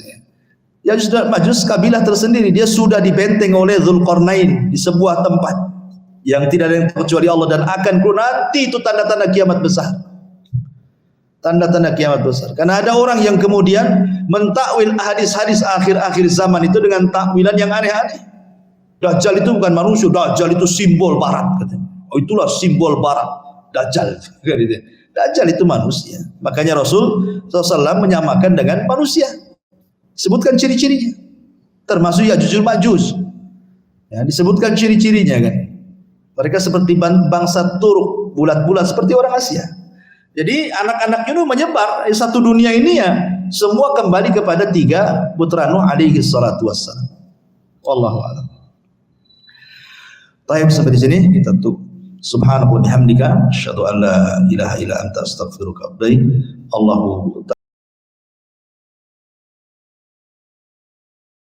Ya'juj wa Ma'juj kabilah tersendiri. Dia sudah dibenteng oleh Dzulqarnain di sebuah tempat yang tidak ada yang kecuali Allah, dan akan keluar nanti itu tanda-tanda kiamat besar. Tanda-tanda kiamat besar. Karena ada orang yang kemudian mentakwil hadis-hadis akhir-akhir zaman itu dengan takwilan yang aneh-aneh. Dajjal itu bukan manusia, Dajjal itu simbol barat katanya. Oh, itulah simbol barat, Dajjal. Dajjal itu manusia. Makanya Rasul SAW menyamakan dengan manusia. Sebutkan ciri-cirinya. Termasuk Ya'juj Ma'juj. Ya, disebutkan ciri-cirinya kan. Mereka seperti bangsa Turuk, bulat-bulat seperti orang Asia. Jadi anak-anaknya Nuh menyebar di satu dunia ini ya, semua kembali kepada 3 putra Nuh alaihi salatu wassalam. Wallahu a'lam. Baik, sampai di sini kita tutup. Subhanallahi wa bihamdika asyhadu an la ilaha illa anta astaghfiruka wa atubu ilaik. Allahu